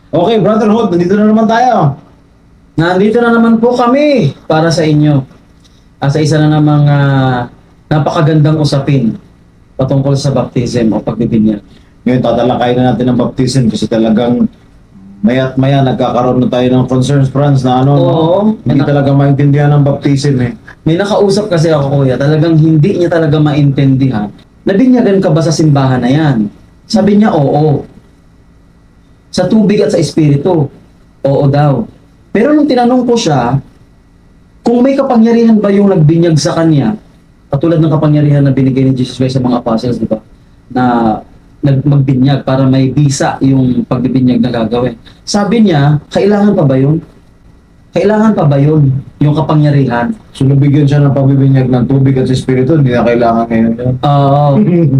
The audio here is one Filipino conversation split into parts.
Okay, Brotherhood, nandito na naman tayo. Nandito na naman po kami para sa inyo. Sa isa na namang napakagandang usapin patungkol sa baptism o pagbibinyag. Ngayon, tatalakayin na natin ang baptism kasi talagang maya't maya nagkakaroon na tayo ng concerns, Franz, na ano, Oo. hindi talaga maintindihan ang baptism eh. May nakausap kasi ako, kuya, talagang hindi niya talaga maintindihan. Nabinyagan ka ba sa simbahan na yan? Sabi niya, oo. Sa tubig at sa espiritu, oo daw. Pero nung tinanong ko siya, kung may kapangyarihan ba yung nagbinyag sa kanya, katulad ng kapangyarihan na binigay ni Jesus Christ sa mga apostles, di ba? Na magbinyag para may bisa yung pagbibinyag na gagawin. Sabi niya, kailangan pa ba yun? Kailangan pa ba yun? Yung kapangyarihan? So, nabigyan siya ng pagbibinyag ng tubig at espiritu, hindi na kailangan ngayon yun. Oo.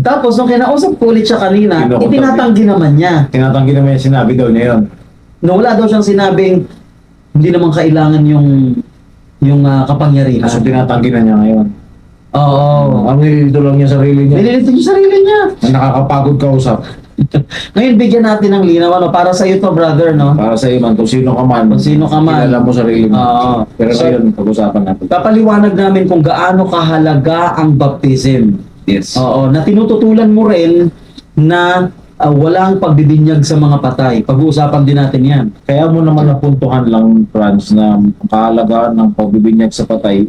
Tapos, nung kinausap ko ulit siya kanina, Kinukutab itinatanggi naman niya. Tinatanggi naman yung sinabi daw niya yun. Na wala daw siyang sinabing, hindi naman kailangan yung kapangyarihan. So, tinatanggi na niya ngayon. Oo. Ang nililito lang niya sarili niya. Nililito yung sarili niya. Na nakakapagod kausap. Ngayon, bigyan natin ng linaw. Ano, para sa iyo to, brother, no? Para sa iyo man, kung sino ka man. Kung sino ka man. Kilala mo sarili mo. Oo. Pero So, ngayon, pag-usapan natin. Papaliwanag namin kung gaano kahalaga ang baptism. Yes. Oo, na tinututulan mo rin na walang pagbibinyag sa mga patay. Pag-uusapan din natin yan. Kaya mo naman napuntuhan lang, Franz, na ang kahalagahan ng pagbibinyag sa patay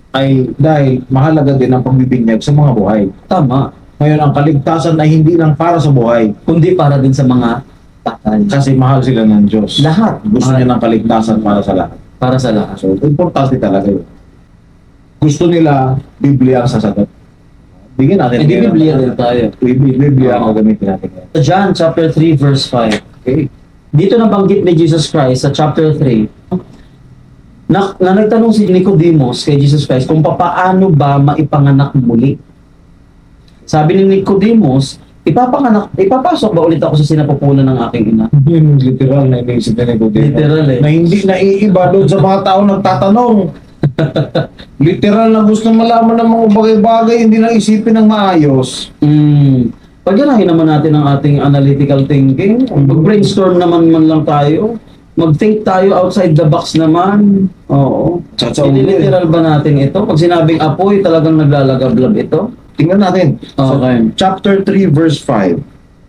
ay dahil mahalaga din ang pagbibinyag sa mga buhay. Tama. Ngayon, ang kaligtasan ay hindi lang para sa buhay Kundi para din sa mga patay. kasi mahal sila ng Diyos. Lahat. Gusto niya ng kaligtasan para sa lahat. Para sa lahat. So, importante talaga yun. Gusto nila, Biblia ang sasagot. Bigyan natin. Hindi Biblia rin tayo. Biblia ang Oo. gagamitin natin. ngayon. Sa John chapter 3 verse 5. Okay. Dito nabanggit ni Jesus Christ sa chapter 3 na nagtanong si Nicodemus kay Jesus Christ kung paano ba maipanganak muli. Sabi ni Nicodemus, ipapasok ba ulit ako sa sinapupunan ng aking ina? Yun, literal na iniisip na Nicodemus. Literal eh. Na hindi naiiba doon sa mga tao nagtatanong. Literal na gusto malaman ng mga bagay-bagay, hindi na isipin ng maayos. Pagyanahin naman natin ang ating analytical thinking. Mag-brainstorm naman man lang tayo. Mag-think tayo outside the box naman. Oo. Literal ba natin ito? Pag sinabing apoy, talagang naglalagablab ito? Tingnan natin. Okay. Chapter 3, verse 5.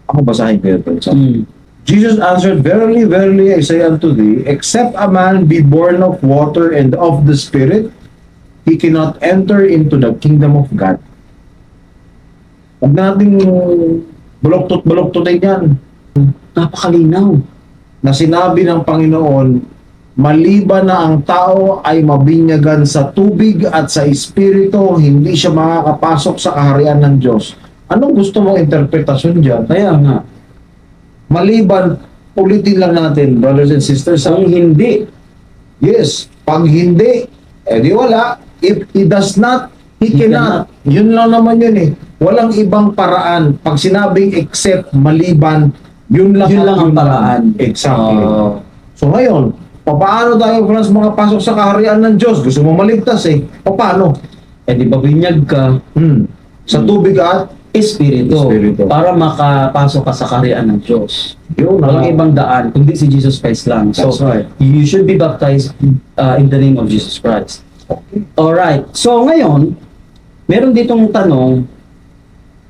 Ako basahin ko ito. Mm. Jesus answered, Verily, verily, I say unto thee, except a man be born of water and of the Spirit, he cannot enter into the kingdom of God. Huwag nating baluktot-baluktotin yan. Napakalinaw. Na sinabi ng Panginoon, maliban na ang tao ay mabinyagan sa tubig at sa espiritu, hindi siya makakapasok sa kaharian ng Diyos. Anong gusto mong interpretasyon dyan? Kaya nga, Maliban, ulitin lang natin, brothers and sisters. kung hindi, Yes, pag hindi, di wala. If he does not, he cannot. Yun lang naman yun eh. Walang ibang paraan. Pag sinabing except, maliban, yun lang ang paraan. Exactly. Oo. So ngayon, paano tayo, Franz, makapasok sa kaharian ng Diyos? Gusto mo maligtas eh. Paano? Di ba binyag ka, Sa tubig at espiritu, Espiritu. para makapasok ka sa kaharian ng Diyos. yun. Walang ibang daan, kundi si Jesus Christ lang. So, That's right. you should be baptized in the name of Jesus Christ. Alright. So, ngayon, meron ditong tanong,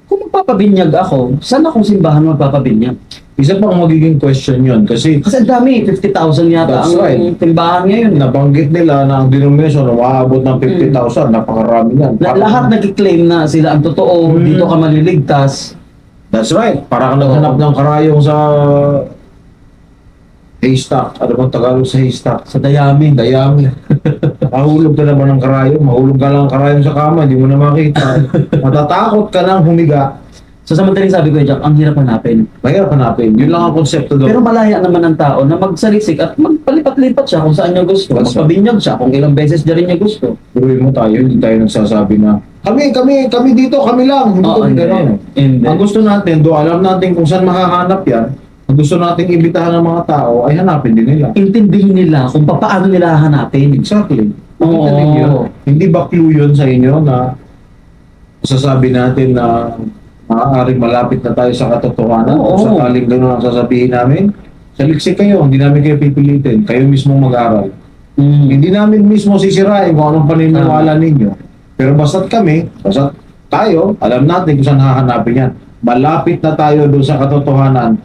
kung magpapabinyag ako, saan akong simbahan magpapabinyag? Isa pang magiging question yun kasi Kasi ang dami, 50,000 yata That's ang right. timbahan ngayon. nabanggit nila na ang denomination umaabot ng 50,000. Napakarami yan. Lahat nag-claim na sila ang totoo, dito ka maliligtas. That's right. Para ka naghanap ng karayong sa haystack. Ano bang Tagalog sa haystack? Sa dayami. Dayami. Mahulog ka naman ng karayong. Mahulog ka lang ng karayong sa kama. Hindi mo na makita. Matatakot ka nang humiga. So samantalang sabi ko, Jack, ang hirap hanapin. Mahirap hanapin. Yun lang ang konsepto doon. Pero malaya naman ng tao na magsalisik at magpalipat-lipat siya kung saan niya gusto. That's right. Magpabinyag siya kung ilang beses niya rin niya gusto. Tuloy mo tayo. Hindi tayo nagsasabi na kami dito, kami lang. Hindi Oo, kami hindi. gano'n. Hindi. Ang gusto natin, alam natin kung saan makakahanap yan. Ang gusto nating imbitahan ng mga tao ay hanapin din nila. Intindihin nila kung paano nila hanapin. Exactly. Oo. Makita ninyo, hindi ba clue yun sa inyo na sasabi natin na maaaring malapit na tayo sa katotohanan Oo. kung sakaling gano'n ang sasabihin namin? Saliksik kayo, hindi namin kayo pipilitin. Kayo mismo mag-aral. Mm. Hindi namin mismo sisirain kung anong paniniwala ninyo. Pero basta't tayo, alam natin kung saan hahanapin yan. Malapit na tayo doon sa katotohanan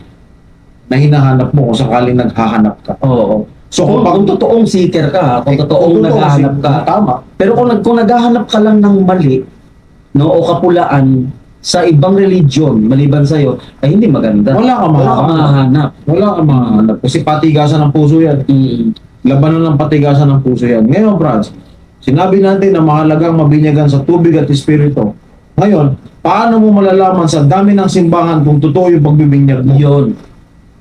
na hinahanap mo kung sakaling naghahanap ka. Oo. So, So, kung totoong seeker ka, ha, kung totoong naghahanap ka, tama. pero kung naghahanap ka lang ng mali, no, o kapulaan sa ibang religion, maliban sa'yo, ay hindi maganda. Wala kang Wala kang mahahanap. mahahanap. Wala kang mahanap. Kasi patigasan ng puso yan. Mm. Labanan ng patigasan ng puso yan. Ngayon, Franz, sinabi natin na mahalagang mabinyagan sa tubig at espiritu. Ngayon, paano mo malalaman sa dami ng simbahan kung totoo yung pagbibinyag mo? Yun.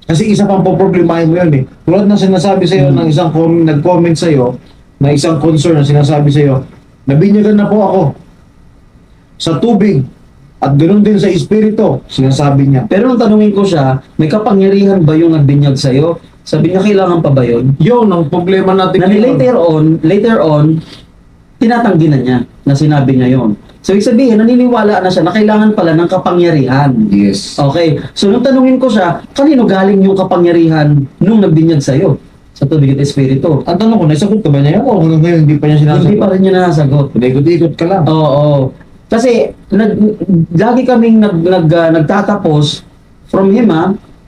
Kasi isa pang poproblemahin mo yun eh. Tulad ng sinasabi sa'yo ng isang nag-comment sa'yo, na isang concern na sinasabi sa'yo, nabinyagan na po ako sa tubig at ganoon din sa espiritu, sinasabi niya. Pero nung tanungin ko siya, may kapangyarihan ba yung nagbinyag sa'yo? Sabi niya, kailangan pa ba yun? Yun, ang problema natin Na later on, tinatanggi na niya na sinabi niya yon. So, ibig sabihin, naniniwala na siya na kailangan pala ng kapangyarihan. Yes. Okay. So, nung tanungin ko siya, kanino galing yung kapangyarihan nung nagbinyag sa'yo? Sa tubig at espiritu. Ang tanong ko, nasagot ka ba niya? O hanggang ngayon, hindi pa niya sinasagot. Hindi pa rin niya nasagot. Ikot-ikot ka lang. Oo. Kasi, lagi kaming nagtatapos, from him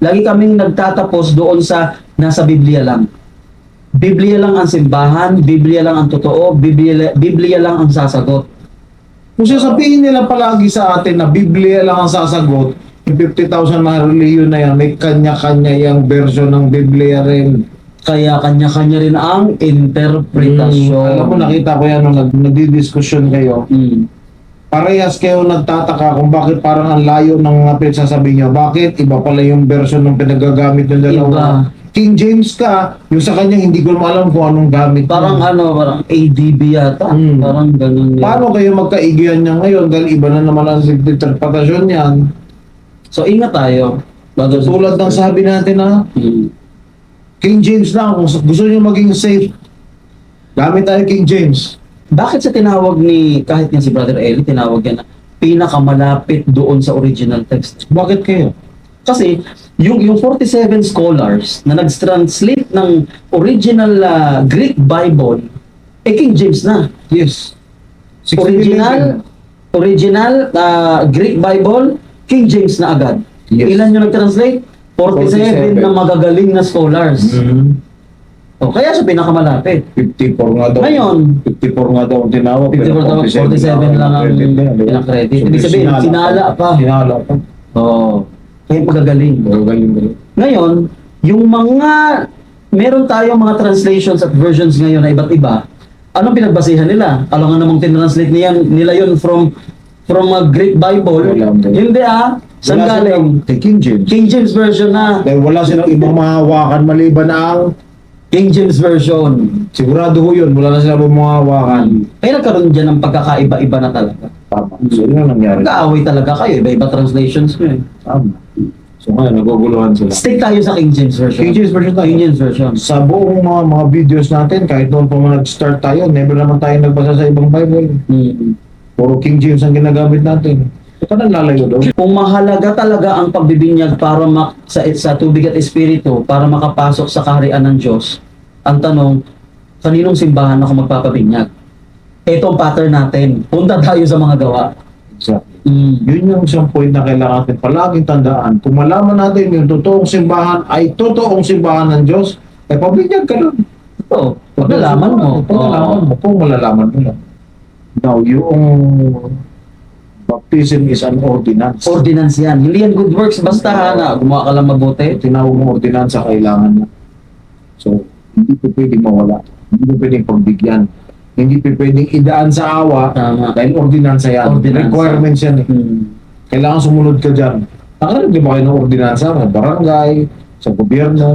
lagi kaming nagtatapos doon sa nasa Biblia lang. Biblia lang ang simbahan, Biblia lang ang totoo, Biblia lang ang sasagot. Kung sasabihin nila palagi sa atin na Biblia lang ang sasagot, yung 50,000 na reliyon na yan, may kanya-kanya yung version ng Biblia rin. Kaya kanya-kanya rin ang interpretasyon. Alam mo, nakita ko yan nung nagdidiskusyon kayo. Mm. Parehas kayo nagtataka kung bakit parang ang layo ng mga pinagsasabi niyo. Bakit? Iba pala yung version ng pinagagamit ng dalawa. Iba. King James ka, yung sa kanya hindi ko alam kung anong gamit. Parang parang ADB yata. Mm. Parang ganun yun. Paano kayo magkaigihan niya ngayon dahil iba na naman ang interpretasyon niyan? So, ingat tayo. Tulad ng sabi natin na Mm. King James lang, kung gusto niyo maging safe, gamit tayo King James. Bakit sa tinawag kahit nga si Brother Eli, tinawag yan na pinakamalapit doon sa original text? Bakit kayo? Kasi yung 47 scholars na nag-translate ng original Greek Bible, King James na. Yes. Original Greek Bible, King James na agad. Yes. Ilan yung nag-translate? 47 na magagaling na scholars. O, kaya siya pinakamalapit. 54 nga daw. Ngayon, 54 nga daw ang tinawag. 47 lang ang pinakredit. Ibig sabihin, sinala pa. Sinala pa. Oo. Kaya magagaling. Galing. Ngayon, yung meron tayong mga translations at versions ngayon na iba't iba. Anong pinagbasihan nila? Alam nga namang tinranslate nila yun from a Greek Bible. Wala. Hindi Saan galing? Kay King James. King James Version na. Dahil wala silang ibang mahawakan maliban ang King James Version. sigurado ko yun. Wala na silang ibang mahawakan. Kaya nagkaroon dyan ng pagkakaiba-iba na talaga. Tama. So yun ang nangyari. Nag-aaway talaga kayo. Iba-iba translations nyo eh. Tama. So ngayon, naguguluhan sila. Stick tayo sa King James Version. King James Version tayo. King James Version. Sa buong mga videos natin, kahit noon pa nag-start tayo, never naman tayo nagbasa sa ibang Bible. Mm. Puro King James ang ginagamit natin. Ito na lalayo doon. Kung mahalaga talaga ang pagbibinyag para sa tubig at espiritu para makapasok sa kaharian ng Diyos, ang tanong, kaninong simbahan ako magpapabinyag? Ito ang pattern natin. Punta tayo sa mga gawa. Exactly. Mm. Yun yung isang point na kailangan natin palaging tandaan. Kung malaman natin yung totoong simbahan ay totoong simbahan ng Diyos, ay pabinyag ka doon. Ito, pagkalaman mo. Pagkalaman mo. Kung malalaman mo lang. Now, yung baptism is an ordinance. Ordinance yan. Hindi yan good works. Basta na gumawa ka lang mabuti. Tinawag mong ordinansa, kailangan na. So, hindi po pwedeng mawala. Hindi po pwedeng pagbigyan. Hindi po pwedeng idaan sa awa Tama. dahil ordinansa yan. Ordinansa. Requirements yan eh. Mm. Kailangan sumunod ka dyan. Nakarinig di ba kayo ng ordinansa? Sa barangay, sa gobyerno.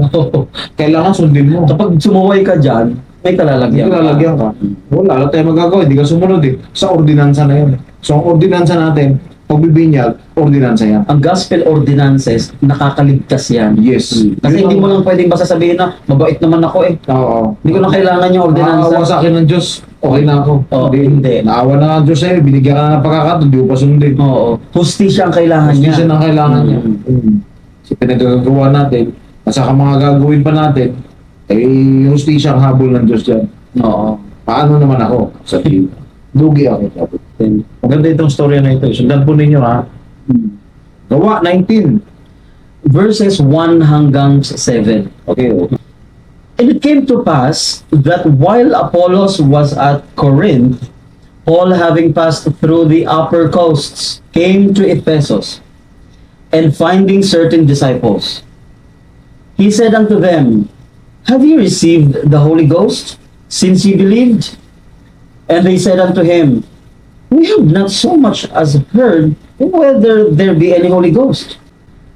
Kailangan sundin mo. Kapag sumuway ka dyan, may kalalagyan. Hindi lalagyan ka. Wala tayong magagawa. Hindi ka sumunod eh. Sa ordinansa na yun. So, ang ordinansa natin, pagbibinyag, ordinansa yan. Ang gospel ordinances, nakakaligtas yan. Yes. Kasi hindi mo lang pwedeng basta sabihin na, mabait naman ako eh. Oo. Hindi ko na kailangan yung ordinansa. Naawa sa akin ng Diyos, okay na ako. Oo, hindi. Naawa na ang Diyos sa'yo, binigyan ka na ng pagkakataon, hindi mo pa sundin. Oo. Hustisya ang kailangan niya. Hustisya ang kailangan niya. Mm. Kasi pinagagawa natin, At saka mga gagawin pa natin, hustisya ang habol ng Diyos dyan. Oo. Paano naman ako? Sa lugi ako. Maganda itong storya na ito. Sundan po ninyo ha. Gawa 19. Verses 1 hanggang 7. Okay. And it came to pass that while Apollos was at Corinth, Paul, having passed through the upper coasts, came to Ephesus, and finding certain disciples, he said unto them, Have ye received the Holy Ghost, since ye believed? And they said unto him, We have not so much as heard whether there be any Holy Ghost.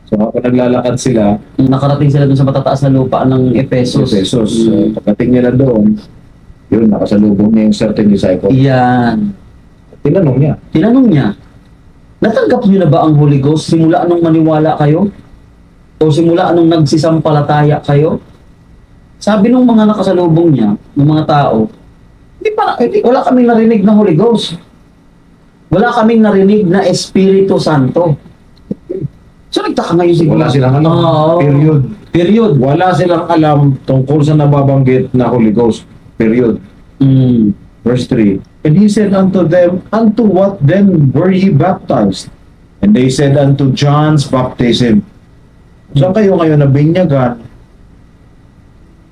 So habang naglalakad sila, Nakarating sila dun sa matataas na lupa ng Ephesus. Ephesus, pagdating nila doon, yun, nakasalubong niya yung certain disciple. Yan. Tinanong niya, Tinanong niya, natanggap niyo na ba ang Holy Ghost simula anong maniwala kayo? O simula anong nagsisampalataya kayo? Sabi ng mga nakasalubong niya, ng mga tao, wala kaming narinig na Holy Ghost. Wala kaming narinig na Espiritu Santo. So nagtaka ngayon siguro. wala silang alam. Oo. Period. Wala silang alam tungkol sa nababanggit na Holy Ghost. Period. Verse 3. And he said unto them, Unto what then were ye baptized? And they said, Unto John's baptism. Saan kayo nabinyagan?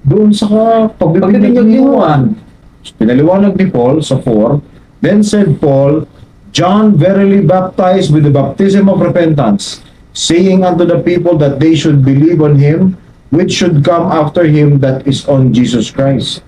Doon sa pagbibinyag ni Juan. Pinaliwanag ni Paul sa 4. Then said Paul, John verily baptized with the baptism of repentance, saying unto the people that they should believe on him, which should come after him, that is on Jesus Christ.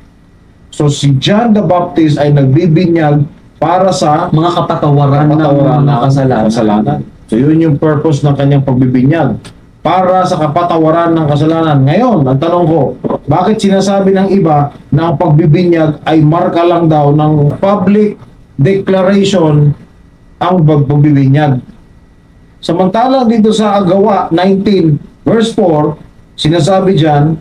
So si John the Baptist ay nagbibinyag para sa Mga kapatawaran ng mga kasalanan. So yun yung purpose ng kanyang pagbibinyag. Para sa kapatawaran ng kasalanan. Ngayon, ang tanong ko, bakit sinasabi ng iba na ang pagbibinyag ay marka lang daw ng public declaration ang pagbibinyag? Samantalang dito sa Gawa 19 verse 4, sinasabi dyan,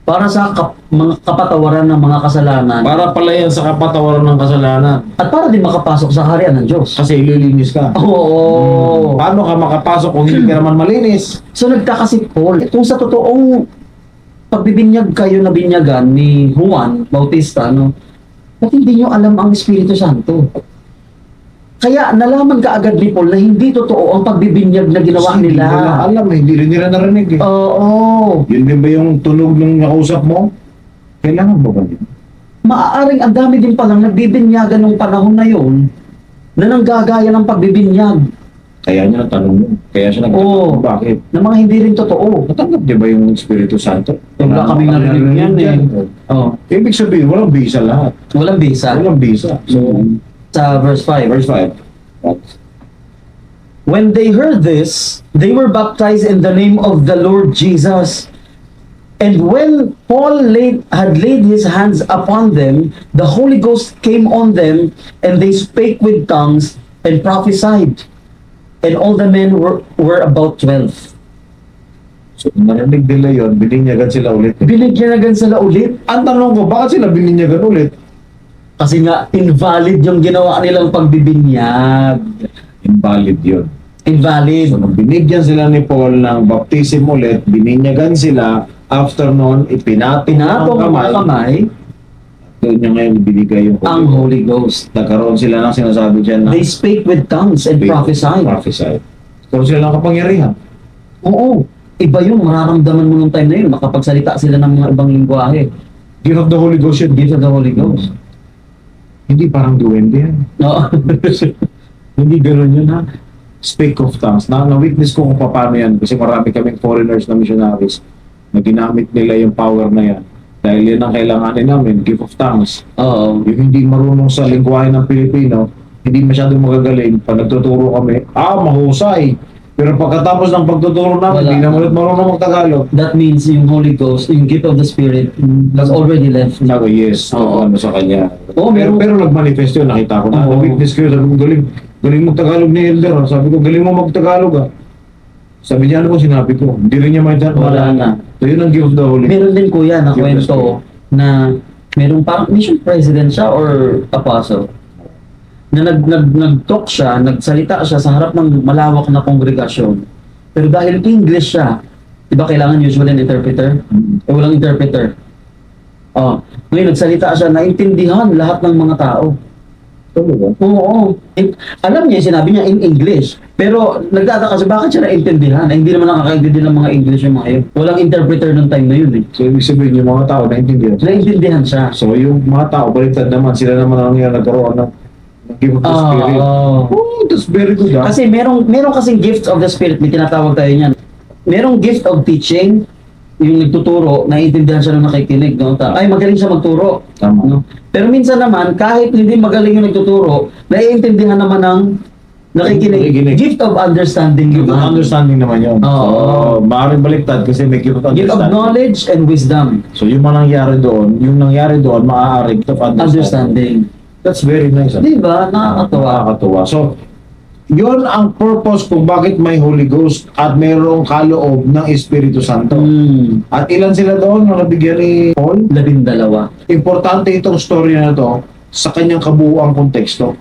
Para sa mga kapatawaran ng mga kasalanan. para pala yan sa kapatawaran ng kasalanan. At para din makapasok sa kaharian ng Diyos. Kasi ililinis ka. Oo. Paano ka makapasok kung hindi ka naman malinis? So nagtaka si Paul, kung sa totoong pagbibinyag kayo na binyagan ni Juan Bautista, no, ba't hindi nyo alam ang Espiritu Santo? Kaya nalaman ka agad ni Paul na hindi totoo ang pagbibinyag na ginawa Kasi nila. Hindi nila alam eh. Hindi rin nila narinig eh. Oo. Yun din ba yung tunog ng nakausap mo? Kailangan ba ba yun? Maaaring ang dami din palang nagbibinyagan ng panahon na yun na nanggagaya ng pagbibinyag Kaya niya natanong mo. Kaya siya nagtatanong. Oo. Bakit? na mga hindi rin totoo. Natanggap niya ba yung Espiritu Santo? Wala kaming narinig yan eh. Oo. Ibig sabihin, walang bisa lahat. Walang bisa. Walang bisa. So, Sa verse 5. verse 5. When they heard this, they were baptized in the name of the Lord Jesus. And when Paul had laid his hands upon them, the Holy Ghost came on them, and they spake with tongues and prophesied. And all the men were about 12. So, narinig nila yun, bininyagan sila ulit. Binigyan sila ulit. Ang tanong ko, bakit sila bininyagan ulit? Kasi nga, invalid yung ginawa nilang pagbibinyag. Invalid yun. Invalid. So, nung binigyan sila ni Paul ng baptism ulit, bininyagan sila, after nun, ipinatong Pinatong ang ang kamay, doon niya ngayon binigay yung ang Holy Ghost. Nagkaroon sila ng sinasabi dyan na They spake with tongues and prophesied. prophesied. Nagkaroon sila ng kapangyarihan. Oo. Iba yung mararamdaman mo nung time na yun. Makapagsalita sila ng mga ibang lingwahe. Gift of the Holy Ghost yun. Gift of the Holy Ghost. Hindi parang duwende yan. No? Hindi ganun yun ha. Speak of tongues. Na-witness ko kung paano yan kasi marami kaming foreigners na missionaries na ginamit nila yung power na yan. Dahil yan ang kailanganin namin, gift of tongues. Oo. Yung hindi marunong sa lingwahe ng Pilipino, hindi masyadong magagaling. Pag nagtuturo kami, mahusay. Pero pagkatapos ng pagtuturo namin, Wala. hindi na ulit marunong mag-Tagalog. That means yung Holy Ghost, yung gift of the Spirit, has already left. Sabi, yes, Oo. ano sa kanya. Oo, pero nag-manifest yun, nakita ko na. Oo. Na-witness ko yun, sabi ko, galing mag-Tagalog ni Elder. Sabi ko, galing mo mag-Tagalog Sabi niya, ano ko sinabi ko? Hindi rin niya maintindihan. Wala na. So yun ang gift of the Holy. Meron din kuya na Gift of the kwento na merong parang mission president siya or apostle na nag-talk siya, nagsalita siya sa harap ng malawak na kongregasyon. Pero dahil English siya, Di ba kailangan usually an interpreter? Eh, walang interpreter. Oh, ngayon nagsalita siya, naintindihan lahat ng mga tao. Talaga? Oo. Alam niya, sinabi niya in English. Pero nagtataka siya, bakit siya naintindihan? Eh, hindi naman nakakaintindi ng mga English yung mga yun. Walang interpreter nung time na yun eh. So, ibig sabihin yung mga tao naintindihan. Naintindihan siya. So, yung mga tao, baliktad naman, sila naman ang yung nagkaroon ng gift of the Spirit. Oo. Oh, that's very good, ah. Kasi merong kasing gifts of the Spirit, may tinatawag tayo niyan. Merong gift of teaching, yung nagtuturo, naiintindihan siya nung nakikinig. No? Ay, magaling siya magturo. Tama. No? Pero minsan naman, kahit hindi magaling yung nagtuturo, naiintindihan naman ng nakikinig. Nakikinig. Gift of understanding Gift of naman. understanding naman yun. Oo. So, maaaring baliktad kasi may gift of Gift of understanding. knowledge and wisdom. So, yung nangyari doon, maaaring gift of understanding. Understanding. That's very nice. Ah. Di ba? Nakakatawa. Nakakatuwa. So, yun ang purpose kung bakit may Holy Ghost at mayroong kaloob ng Espiritu Santo. At ilan sila doon na nabigyan ni Paul? 12. Importante itong story na to sa kanyang kabuuang konteksto.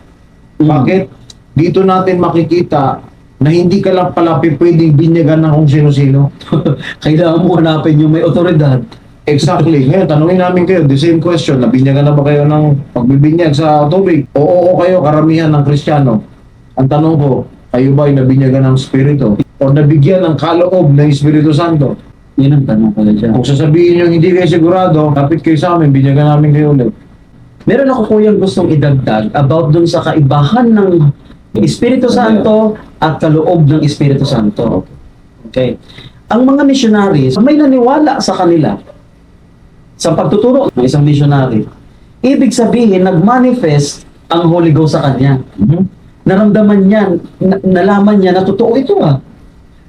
Bakit? Dito natin makikita na hindi ka lang pala pwedeng binyagan ng kung sino-sino. Kailangan mo hanapin yung may otoridad. Exactly. Ngayon, tanungin namin kayo, the same question, nabinyagan na ba kayo ng pagbibinyag sa tubig? Oo kayo, karamihan ng Kristiyano. Ang tanong ko, kayo ba ay nabinyagan ng Espiritu? O nabigyan ng kaloob ng Espiritu Santo? Yun ang tanong pala dyan. Kung sasabihin nyo hindi kayo sigurado, kapit kayo sa amin, binyagan namin kayo ulit. Meron ako kuyang gustong idagdag about dun sa kaibahan ng Espiritu Santo at kaloob ng Espiritu Santo. Okay. Ang mga missionaries, may naniwala sa kanila sa pagtuturo ng isang missionary. Ibig sabihin, nag-manifest ang Holy Ghost sa kanya. Naramdaman niya, nalaman niya na totoo ito ah.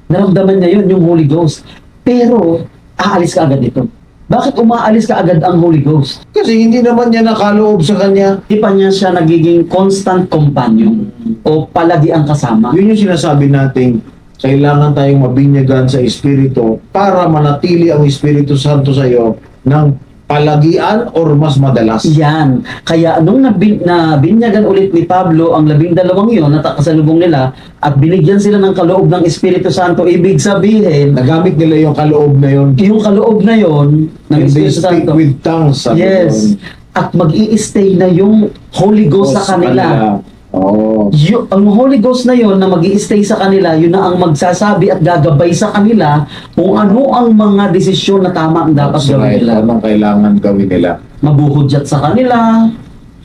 Naramdaman niya yun, yung Holy Ghost. Pero, aalis ka agad ito. Bakit umaalis ka agad ang Holy Ghost? Kasi hindi naman niya nakaloob sa kanya. Di pa niya siya nagiging constant companion o palagi ang kasama. Yun yung sinasabi nating kailangan tayong mabinyagan sa Espiritu para manatili ang Espiritu Santo sa iyo ng palagian or mas madalas. Yan. Kaya nung nabinyagan ulit ni Pablo ang 12 yun na kasalubong nila at binigyan sila ng kaloob ng Espiritu Santo, ibig sabihin, Nagamit nila yung kaloob na yun. yung kaloob na yon ng And they Espiritu speak Santo, with tongues. sabi yes, doon. at mag-i-stay na yung Holy Ghost sa kanila. Oo. Ang Holy Ghost na yon na mag-i-stay sa kanila, yun na ang magsasabi at gagabay sa kanila kung ano ang mga desisyon na tama ang dapat gawin nila. Anong kailangan gawin nila. Mabuhudyat sa kanila,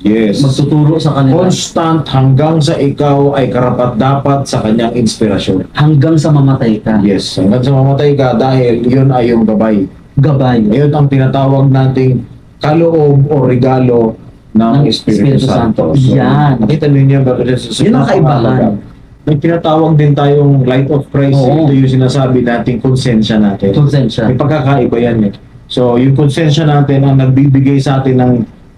Yes. magtuturo sa kanila, Constant hanggang sa ikaw ay karapat-dapat sa kanyang inspirasyon. hanggang sa mamatay ka. Yes. Hanggang sa mamatay ka dahil yun ay yung gabay. Gabay. Ayun ang tinatawag nating kaloob o regalo ng Espiritu Santo. So, Yan. nakita ninyo ba sa Yun ang kaibahan. May tinatawag din tayong light of Christ. Oo. Ito yung sinasabi nating konsensya natin. Konsensya. May pagkakaiba yan eh. So, yung konsensya natin ang nagbibigay sa atin ng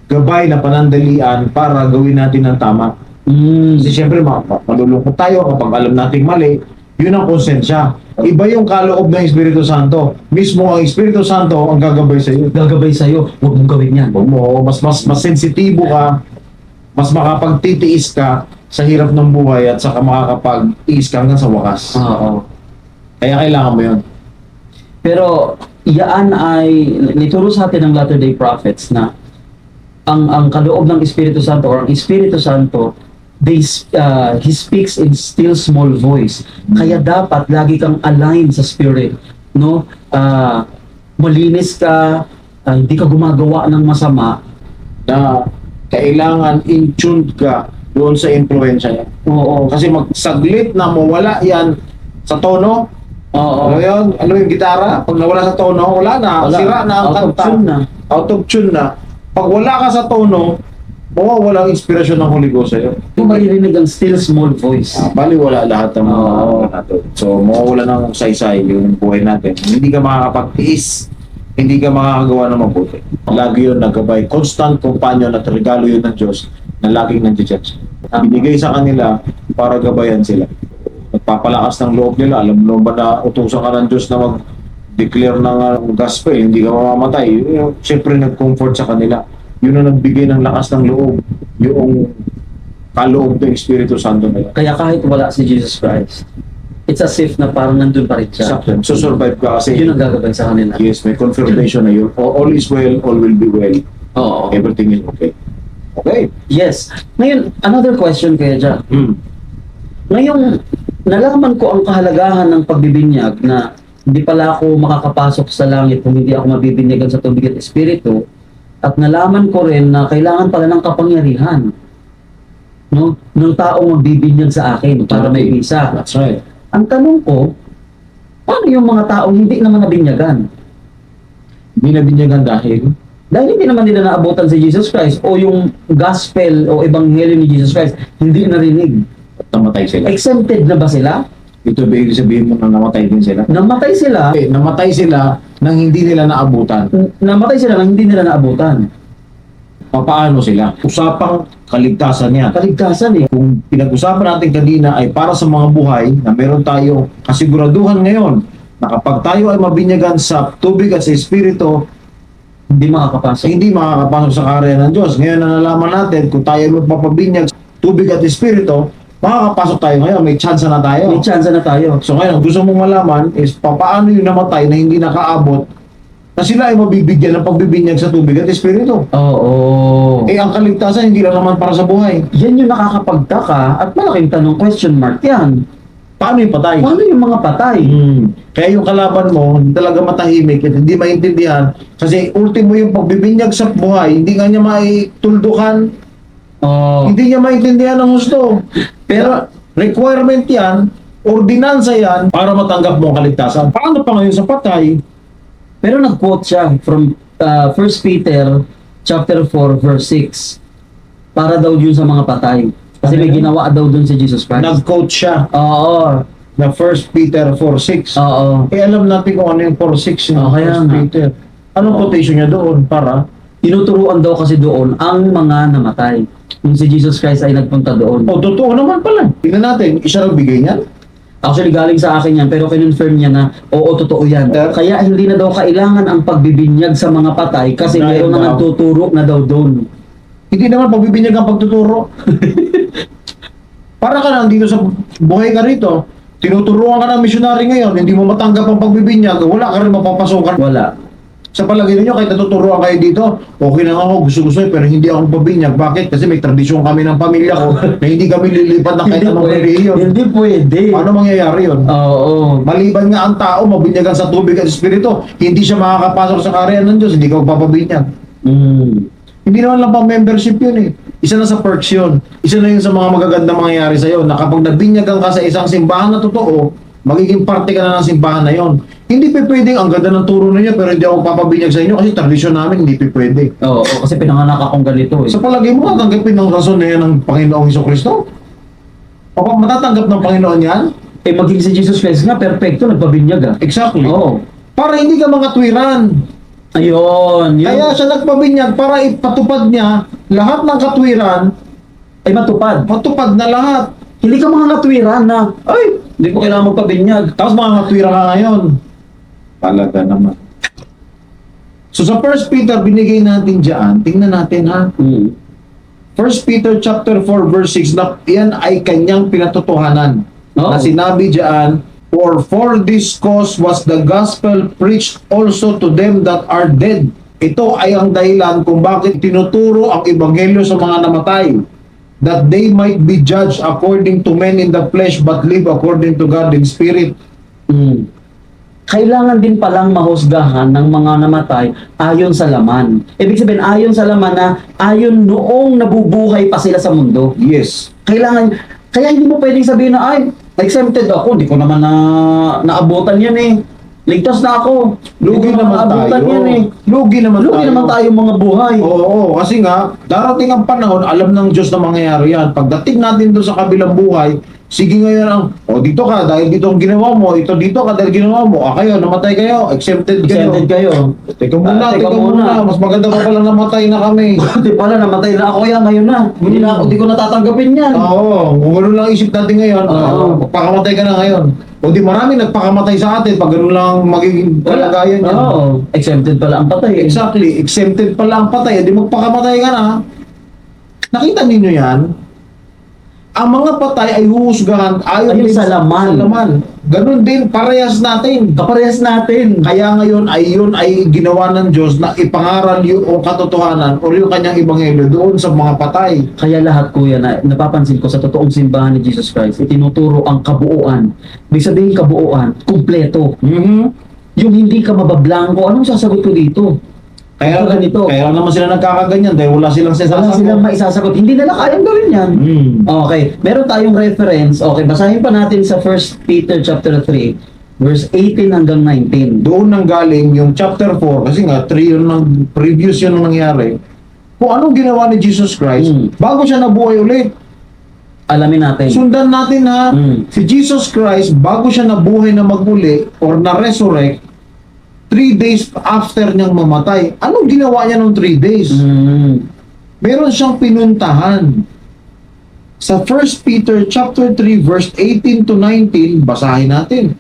gabay na panandalian para gawin natin ng tama. Kasi syempre, malulungkot tayo kapag alam nating mali. Yun ang konsensya. Iba yung kaloob ng Espiritu Santo. Mismo ang Espiritu Santo ang gagabay sa iyo. Gagabay sa'yo, huwag mong gawin yan. Huwag mo, mas sensitibo ka, mas makapagtitiis ka sa hirap ng buhay at saka makakapag-tiis ka hanggang sa wakas. Oo. Kaya kailangan mo yun. Pero, iyaan ay, nituro sa atin ng Latter-day Prophets na ang kaloob ng Espiritu Santo or ang Espiritu Santo, he speaks in still small voice. Kaya dapat lagi kang aligned sa Spirit, no? Malinis ka, hindi ka gumagawa ng masama. Na kailangan in tune ka doon sa influensya niya. Oo. Kasi magsaglit na mawala yan sa tono. Oo. Ano yun? Ano yung gitara? Pag nawala sa tono, wala na. Wala. Sira na ang Out of kanta. tune na. Out of tune na. Pag wala ka sa tono, mawawala ang inspirasyon ng Holy Ghost sa'yo. Kung maririnig ang still small voice. Bali wala lahat ng mga Oo. natin. So, mawawala ng saysay yung buhay natin. Hindi ka makakapag-tiis. Hindi ka makakagawa ng mabuti. Lagi yun nagkabay. Constant companion at regalo yun ng Diyos na laging nandiyan. Binigay sa kanila para gabayan sila. Nagpapalakas ng loob nila. Alam mo ba na utusan ka ng Diyos na mag-declare ng gospel, hindi ka mamamatay. Siyempre nag-comfort sa kanila. Yun ang nagbigay ng lakas ng loob. Yung kaloob ng Espiritu Santo na yun. Kaya kahit wala si Jesus Christ, it's as if na parang nandun pa rin siya. Sakto. Susurvive ka kasi. Yun ang gagabay sa kanila. Yes, may confirmation na yun. All is well, all will be well. Oo. Everything is okay. Okay. Yes. Ngayon, another question kaya dyan. Ngayong nalaman ko ang kahalagahan ng pagbibinyag na hindi pala ako makakapasok sa langit kung hindi ako mabibinyagan sa tubig at espiritu, at nalaman ko rin na kailangan pala ng kapangyarihan, no, ng taong magbibinyag sa akin para may visa. That's right. Ang tanong ko, paano yung mga taong hindi naman nabinyagan? Binabinyagan dahil Dahil hindi naman nila naabutan si Jesus Christ o yung gospel o ebanghelyo ni Jesus Christ, hindi narinig. namatay sila. Exempted na ba sila? Ito ba ibig sabihin mo na namatay din sila? Namatay sila, Namatay sila nang hindi nila naabutan. namatay sila nang hindi nila naabutan. Papaano sila? Usapang kaligtasan niya. Kaligtasan eh. Kung pinag-usapan natin kanina ay para sa mga buhay na meron tayo kasiguraduhan ngayon na kapag tayo ay mabinyagan sa tubig at sa espiritu, Hindi makakapasok. hindi makakapasok sa kaharian ng Diyos. Ngayon na nalaman natin kung tayo magpapabinyag sa tubig at espiritu, makakapasok tayo ngayon. May chance na tayo. May chance na tayo. So ngayon, ang gusto mong malaman is paano yung namatay na hindi nakaabot na sila ay mabibigyan ng pagbibinyag sa tubig at espiritu. Oo. Ang kaligtasan hindi lang naman para sa buhay. Yan yung nakakapagtaka at malaking tanong, question mark yan. Paano yung patay? Paano yung mga patay? Kaya yung kalaban mo, hindi talaga matahimik at hindi maintindihan kasi ultimo yung pagbibinyag sa buhay, hindi nga niya maituldukan, Oo. hindi niya maintindihan ng gusto. Pero requirement yan, ordinansa yan para matanggap mo ang kaligtasan. Paano pa ngayon sa patay? Pero nag-quote siya from 1 Peter chapter 4 verse 6 para daw yun sa mga patay. Kasi may ginawa daw dun si Jesus Christ. Nag-quote siya Oo. na 1 Peter 4:6. Oo. Alam natin kung ano yung 4:6 yung Kaya 1 nga. Peter. Anong quotation niya doon para? Tinuturuan daw kasi doon ang mga namatay. Kung si Jesus Christ ay nagpunta doon. Totoo naman pala. Tingnan natin, isa lang bigay niyan. Actually, galing sa akin yan, pero kinonfirm niya na, oo, totoo yan. Kaya hindi na daw kailangan ang pagbibinyag sa mga patay kasi Dahil mayroon na daw. nagtuturo na daw doon. Hindi naman pagbibinyag ang pagtuturo. Para ka lang dito sa buhay ka rito, tinuturuan ka ng missionary ngayon, hindi mo matanggap ang pagbibinyag, wala ka rin mapapasukan. Wala. Sa palagay ninyo, kahit natuturuan kayo dito, okay lang ako, gusto-gusto pero hindi ako pabinyag. Bakit? Kasi may tradisyon kami ng pamilya ko na hindi kami lilipat ng kahit anong relihiyon. Hindi pwede. Paano mangyayari yun? Oo. Maliban nga ang tao, mabinyagan sa tubig at espiritu, hindi siya makakapasok sa kaharian ng Diyos, hindi ka magpapabinyag. Hindi naman lang pang membership yun eh. Isa na sa perks yun. Isa na yun sa mga magagandang mangyayari sa'yo na kapag nabinyagan ka sa isang simbahan na totoo, magiging parte ka na ng simbahan na yon. Hindi pa pwedeng ang ganda ng turo ninyo pero hindi ako papabinyag sa inyo kasi tradisyon namin hindi pa pwede. Oo, kasi pinanganak akong ganito eh. Sa palagay mo, tatanggapin ng rason na yan ng Panginoong Hesukristo? O matatanggap ng Panginoon yan? Maging si Jesus Christ nga, perfecto, nagpabinyag ah. Exactly. Oo. Para hindi ka mga tuwiran. Ayun. Yun. Kaya siya nagpabinyag para ipatupad niya lahat ng katwiran, Ay matupad. matupad na lahat. Hindi ka mga katwiran na, ay, hindi ko kailangan magpabinyag. Tapos mga katwiran ka ngayon. Talaga naman. So sa 1 Peter binigay natin diyan, tingnan natin ha. 1 Peter chapter 4 verse 6 na yan ay kanyang pinatotohanan. Oo. Na sinabi diyan, for this cause was the gospel preached also to them that are dead. Ito ay ang dahilan kung bakit tinuturo ang ebanghelyo sa mga namatay, that they might be judged according to men in the flesh but live according to God in spirit. Kailangan din palang mahusgahan ng mga namatay ayon sa laman. Ibig sabihin, ayon sa laman na ayon noong nabubuhay pa sila sa mundo. Yes. Kailangan, kaya hindi mo pwedeng sabihin na, ay, exempted ako, hindi ko naman naabutan yan eh. Ligtas na ako. Lugi Hindi ko naman naabutan tayo. yan eh. Lugi naman Lugi tayo. naman tayo mga buhay. Oo, kasi nga, darating ang panahon, alam ng Diyos na mangyayari yan. Pagdating natin doon sa kabilang buhay, sige ngayon ang, dito ka, dahil dito ang ginawa mo, ito dito ka, dahil ginawa mo, kayo, namatay kayo, exempted kayo. Exempted kayo. Teka muna, Teka teka muna. Mas maganda pa pala namatay na kami. Hindi pala, namatay na ako yan ngayon na. Hindi ko natatanggapin yan. Oo, kung gano'n lang isip natin ngayon, Oo. magpakamatay ka na ngayon. O di marami nagpakamatay sa atin pag gano'n lang magiging kalagayan yan. Oo, exempted pala ang patay. Exactly, exempted pala ang patay, di magpakamatay ka na. Nakita ninyo yan? ang mga patay ay huhusgahan ayon Ayon din sa laman. Ganon din, parehas natin. Kaparehas natin. Kaya ngayon ay yun ay ginawa ng Diyos na ipangaral yung katotohanan o yung kanyang ebanghelyo doon sa mga patay. Kaya lahat kuya na napapansin ko sa totoong simbahan ni Jesus Christ, itinuturo ang kabuuan. Ibig sabihin kabuuan, kumpleto. Yung hindi ka mabablangko, anong sasagot ko dito? Kaya Ito ganito. kaya naman sila nagkakaganyan dahil wala silang Wala sasagot. silang maisasagot. Hindi nila kayang gawin yan. Okay, meron tayong reference. Okay, basahin pa natin sa 1 Peter chapter 3, verse 18 hanggang 19. Doon nang galing yung chapter 4 kasi nga 3 yun ng previous yun ang nangyari. Kung anong ginawa ni Jesus Christ bago siya nabuhay ulit. Alamin natin. Sundan natin ha. Si Jesus Christ bago siya nabuhay na magmuli or na-resurrect 3 days after niyang mamatay. Anong ginawa niya nung 3 days? Meron siyang pinuntahan. Sa 1 Peter chapter 3 verse 18 to 19, basahin natin.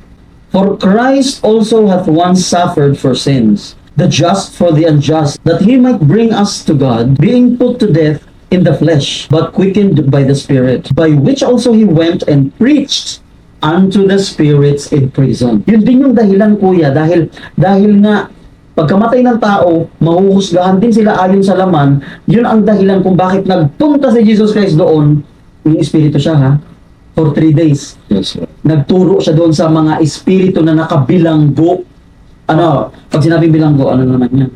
For Christ also hath once suffered for sins, the just for the unjust, that he might bring us to God, being put to death in the flesh, but quickened by the Spirit, by which also he went and preached unto the spirits in prison. Yun din yung dahilan kuya, dahil nga pagkamatay ng tao, mahuhusgahan din sila ayon sa laman. Yun ang dahilan kung bakit nagpunta si Jesus Christ doon. Yung espiritu siya ha, for 3 days. Yes, sir. Nagturo siya doon sa mga espiritu na nakabilanggo. Ano, pag sinabing bilanggo, ano naman yan?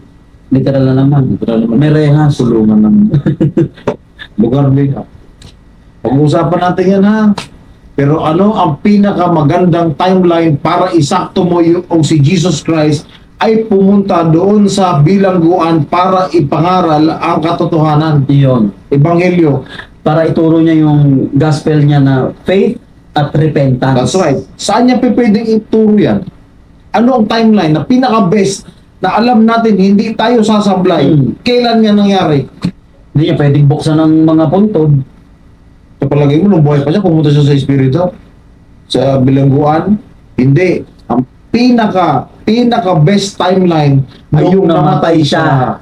Literal na naman. May rehas. Tulungan ng lugar din. Pag-uusapan natin yan ha. Pero ano ang pinakamagandang timeline para isakto mo yung si Jesus Christ ay pumunta doon sa bilangguan para ipangaral ang katotohanan. Iyon. Ebanghelyo. Para ituro niya yung gospel niya na faith at repentance. That's right. Saan niya pwedeng ituro yan? Ano ang timeline na pinaka-best na alam natin hindi tayo sasablay? Kailan yan nangyari? Hindi niya pwedeng buksan ng mga puntod. So palagay mo, nung buhay pa siya, pumunta siya sa Espiritu? Sa bilangguan? Hindi. Ang pinaka-best timeline ay Nung yung namatay siya.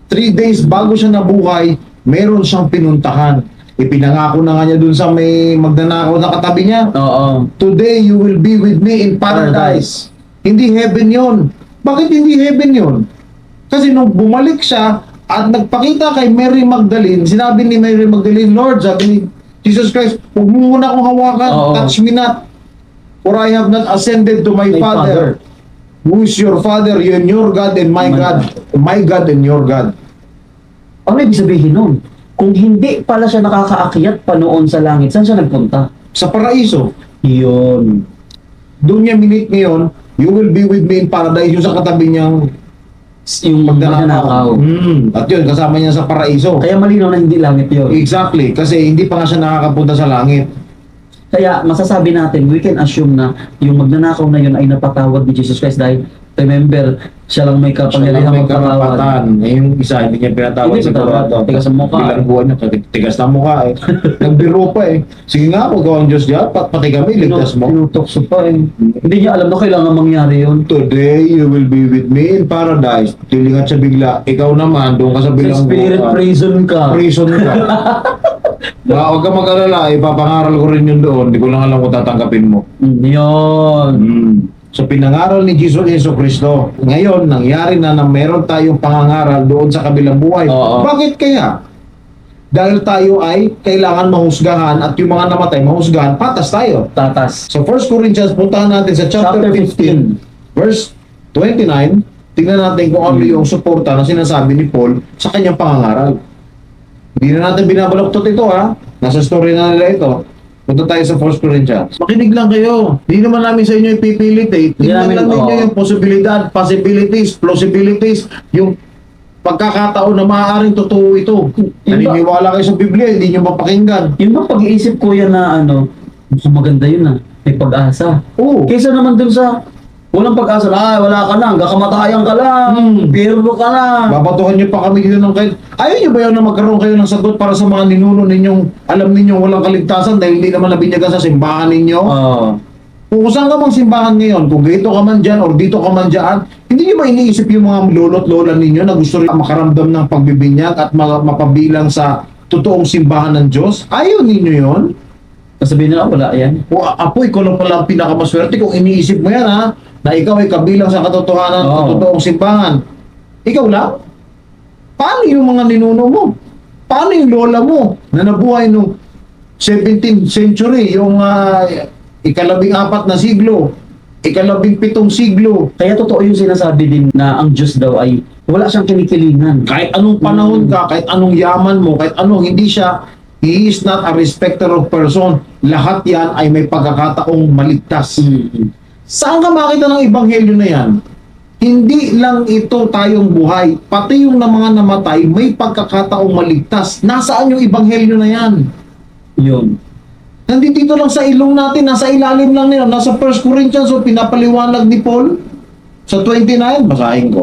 3 days bago siya nabuhay, meron siyang pinuntahan. Ipinangako na nga niya dun sa may magnanakaw na katabi niya. Oo. Today you will be with me in paradise. Hindi heaven yon. Bakit hindi heaven yon? Kasi nung bumalik siya at nagpakita kay Mary Magdalene, sinabi ni Mary Magdalene, Lord, sabi ni Jesus Christ, huwag mo muna akong hawakan, Oo. touch me not. For I have not ascended to my My Father, who is your Father, and your God and my God, my God and your God. Ano ibig sabihin nun? Kung hindi pala siya nakakaakyat pa noon sa langit, saan siya nagpunta? Sa paraiso, Iyon. doon niya minute ngayon, you will be with me in paradise, yung sa katabi niyang Yung magnanakaw. magnanakaw. At yun, kasama niya sa paraiso. Kaya malinaw na hindi langit yun. Exactly, kasi hindi pa nga siya nakakapunta sa langit. Kaya masasabi natin, we can assume na yung magnanakaw na yun ay napatawad ni Jesus Christ dahil remember, siya lang may Siya lang kapangyarihan may magpatawad. karapatan. Eh, yung isa, hindi niya pinatawad Hindi pinatawad. Tigas ang mukha. Bilang buwan niya, tigas na mukha eh. Nagbiro pa eh. Sige nga, kung gawang Diyos diyan, pati kami, ligtas mo. Tinutokso pa eh. Hindi niya alam na kailangan mangyari yun. Today, you will be with me in paradise. Tilingat siya bigla. Ikaw naman, doon ka sa Sa bilang spirit prison ka. Prison ka. Huwag ka mag-alala, ipapangaral ko rin yun doon. Hindi ko lang alam kung tatanggapin mo. Yun. So pinangaral ni Jesus Kristo. Ngayon, nangyari na meron tayong pangangaral doon sa kabilang buhay. Oo. Bakit kaya? Dahil tayo ay kailangan mahusgahan at yung mga namatay mahusgahan, patas tayo. Tatas. So 1 Corinthians, puntahan natin sa chapter 15, verse 29. Tingnan natin kung ano yung suporta na sinasabi ni Paul sa kanyang pangangaral. Hindi na natin binabaloktot ito ha. Nasa story na nila ito. Punta tayo sa 1 Corinthians. Makinig lang kayo. Hindi naman namin sa inyo ipipilit eh. Tingnan namin, lang ninyo oo. yung possibilidad, possibilities, plausibilities, yung pagkakataon na maaaring totoo ito. Naniniwala kayo sa Biblia, hindi nyo mapakinggan. Yung bang pag-iisip ko yan na ano, mukhang maganda yun ah. May pag-asa. Oo. Kaysa naman dun sa walang pag-asa, wala ka na, hanggang kamatayan ka lang, pero ka na. Babatuhan nyo pa kami dito ng kahit... Ayaw nyo ba yun na magkaroon kayo ng sagot para sa mga ninuno ninyong alam ninyong walang kaligtasan dahil hindi naman nabinyagan sa simbahan ninyo? Oo. Kung saan ka mang simbahan ngayon, kung dito ka man dyan or dito ka man dyan, hindi nyo ba iniisip yung mga lolo't lola ninyo na gusto rin makaramdam ng pagbibinyag at mapabilang sa totoong simbahan ng Diyos? Ayaw ninyo yon. Sabihin nila, wala yan. O apo, ikaw lang pala ang pinakamaswerte kung iniisip mo yan ha, na ikaw ay kabilang sa katotohanan, Oo. totoong simbahan. Ikaw lang? Paano yung mga ninuno mo? Paano yung lola mo na nabuhay nung 17th century, yung ika-14 na siglo, ika-17 siglo, Kaya totoo yung sinasabi din na ang Diyos daw ay wala siyang kinikilingan. kahit anong panahon ka, kahit anong yaman mo, kahit anong hindi siya, he is not a respecter of person. Lahat yan ay may pagkakataong maligtas. Saan ka makita ng ebanghelyo na yan? Hindi lang ito tayong buhay, pati yung na mga namatay, may pagkakataong maligtas. Nasaan yung ebanghelyo na yan? Yun. Nandito lang sa ilong natin, nasa ilalim lang nila, nasa 1 Corinthians, so pinapaliwanag ni Paul sa 29, basahin ko.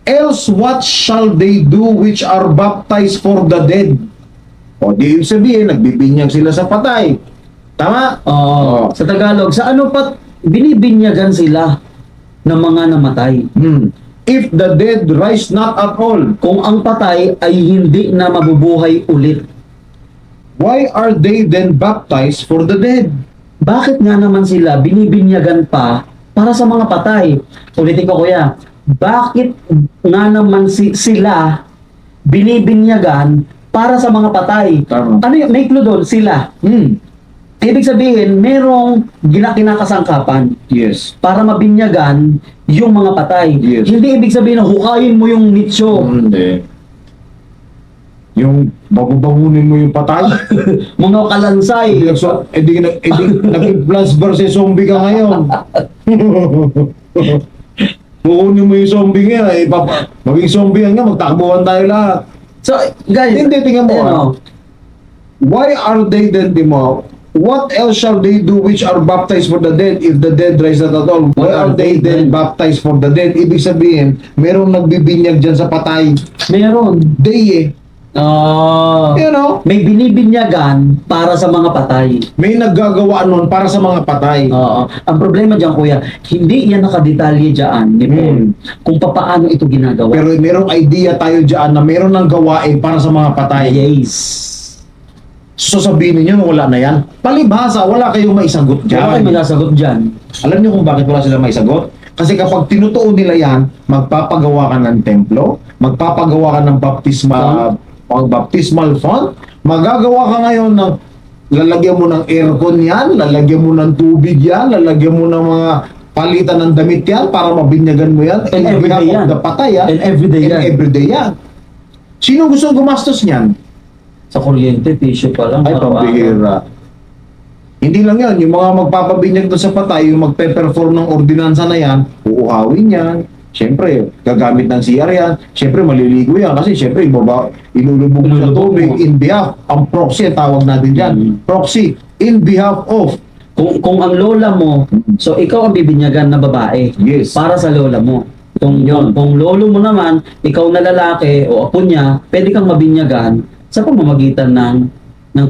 Else what shall they do which are baptized for the dead? O di ibig sabihin, nagbibinyag sila sa patay. Tama? Oo. Sa Tagalog, sa ano pa binibinyagan sila ng mga namatay? If the dead rise not at all, Kung ang patay ay hindi na mabubuhay ulit. why are they then baptized for the dead? Bakit nga naman sila binibinyagan pa para sa mga patay? Ulitin ko kuya, bakit nga naman sila binibinyagan para sa mga patay? Tama. Ano yung may clue doon? Sila. Ibig sabihin, merong kinakasangkapan Yes. para mabinyagan yung mga patay. Yes. Hindi ibig sabihin na hukayin mo yung nicho. Hindi. Yung babubangunin mo yung patay. Mga kalansay. So, edi nag-plus versus zombie ka ngayon. Kukunin mo yung zombie nga, maging zombie yan nga, magtakbuhan tayo lahat. So, guys, Hindi, tingnan mo, ayan, ah. oh. Why are they then, what else shall they do which are baptized for the dead if the dead rise not at all? Why are they then baptized for the dead? Ibig sabihin, merong nagbibinyag dyan sa patay. Meron. Day You know, May binibinyagan para sa mga patay. may naggagawa nun para sa mga patay. Oo. Ang problema dyan, kuya, hindi yan nakadetalye dyan ni Paul kung paano ito ginagawa. Pero merong idea tayo dyan na meron ng gawain para sa mga patay. yes. So sabihin niyo wala na yan. Palibhasa, wala kayong maisagot Kaya kayo dyan. masasagot dyan. Alam niyo kung bakit wala sila maisagot? Kasi kapag tinutuon nila yan, magpapagawa ka ng templo, magpapagawa ka ng baptismal font, magagawa ka ngayon ng lalagyan mo ng aircon yan, lalagyan mo ng tubig yan, lalagyan mo ng mga palitan ng damit yan para mabinyagan mo yan. And everyday behalf of yan. the patay yan. And everyday And yan. everyday yan. Sino gusto gumastos niyan? Sa kuryente, tissue pa lang. Ay, pambihira. Hindi lang yan, yung mga magpapabinyag doon sa patay, yung magpe-perform ng ordinansa na yan, uuhawin yan. Siyempre, gagamit ng CR yan. Siyempre, maliligo yan. Kasi siyempre, ilulubog mo sa Ilulubog tubig mo. in behalf. Ang proxy, tawag natin dyan. Proxy, in behalf of. Kung ang lola mo, so ikaw ang bibinyagan na babae. Yes. Para sa lola mo. Kung lolo mo naman, ikaw na lalaki o apo niya, pwede kang mabinyagan sa pamamagitan ng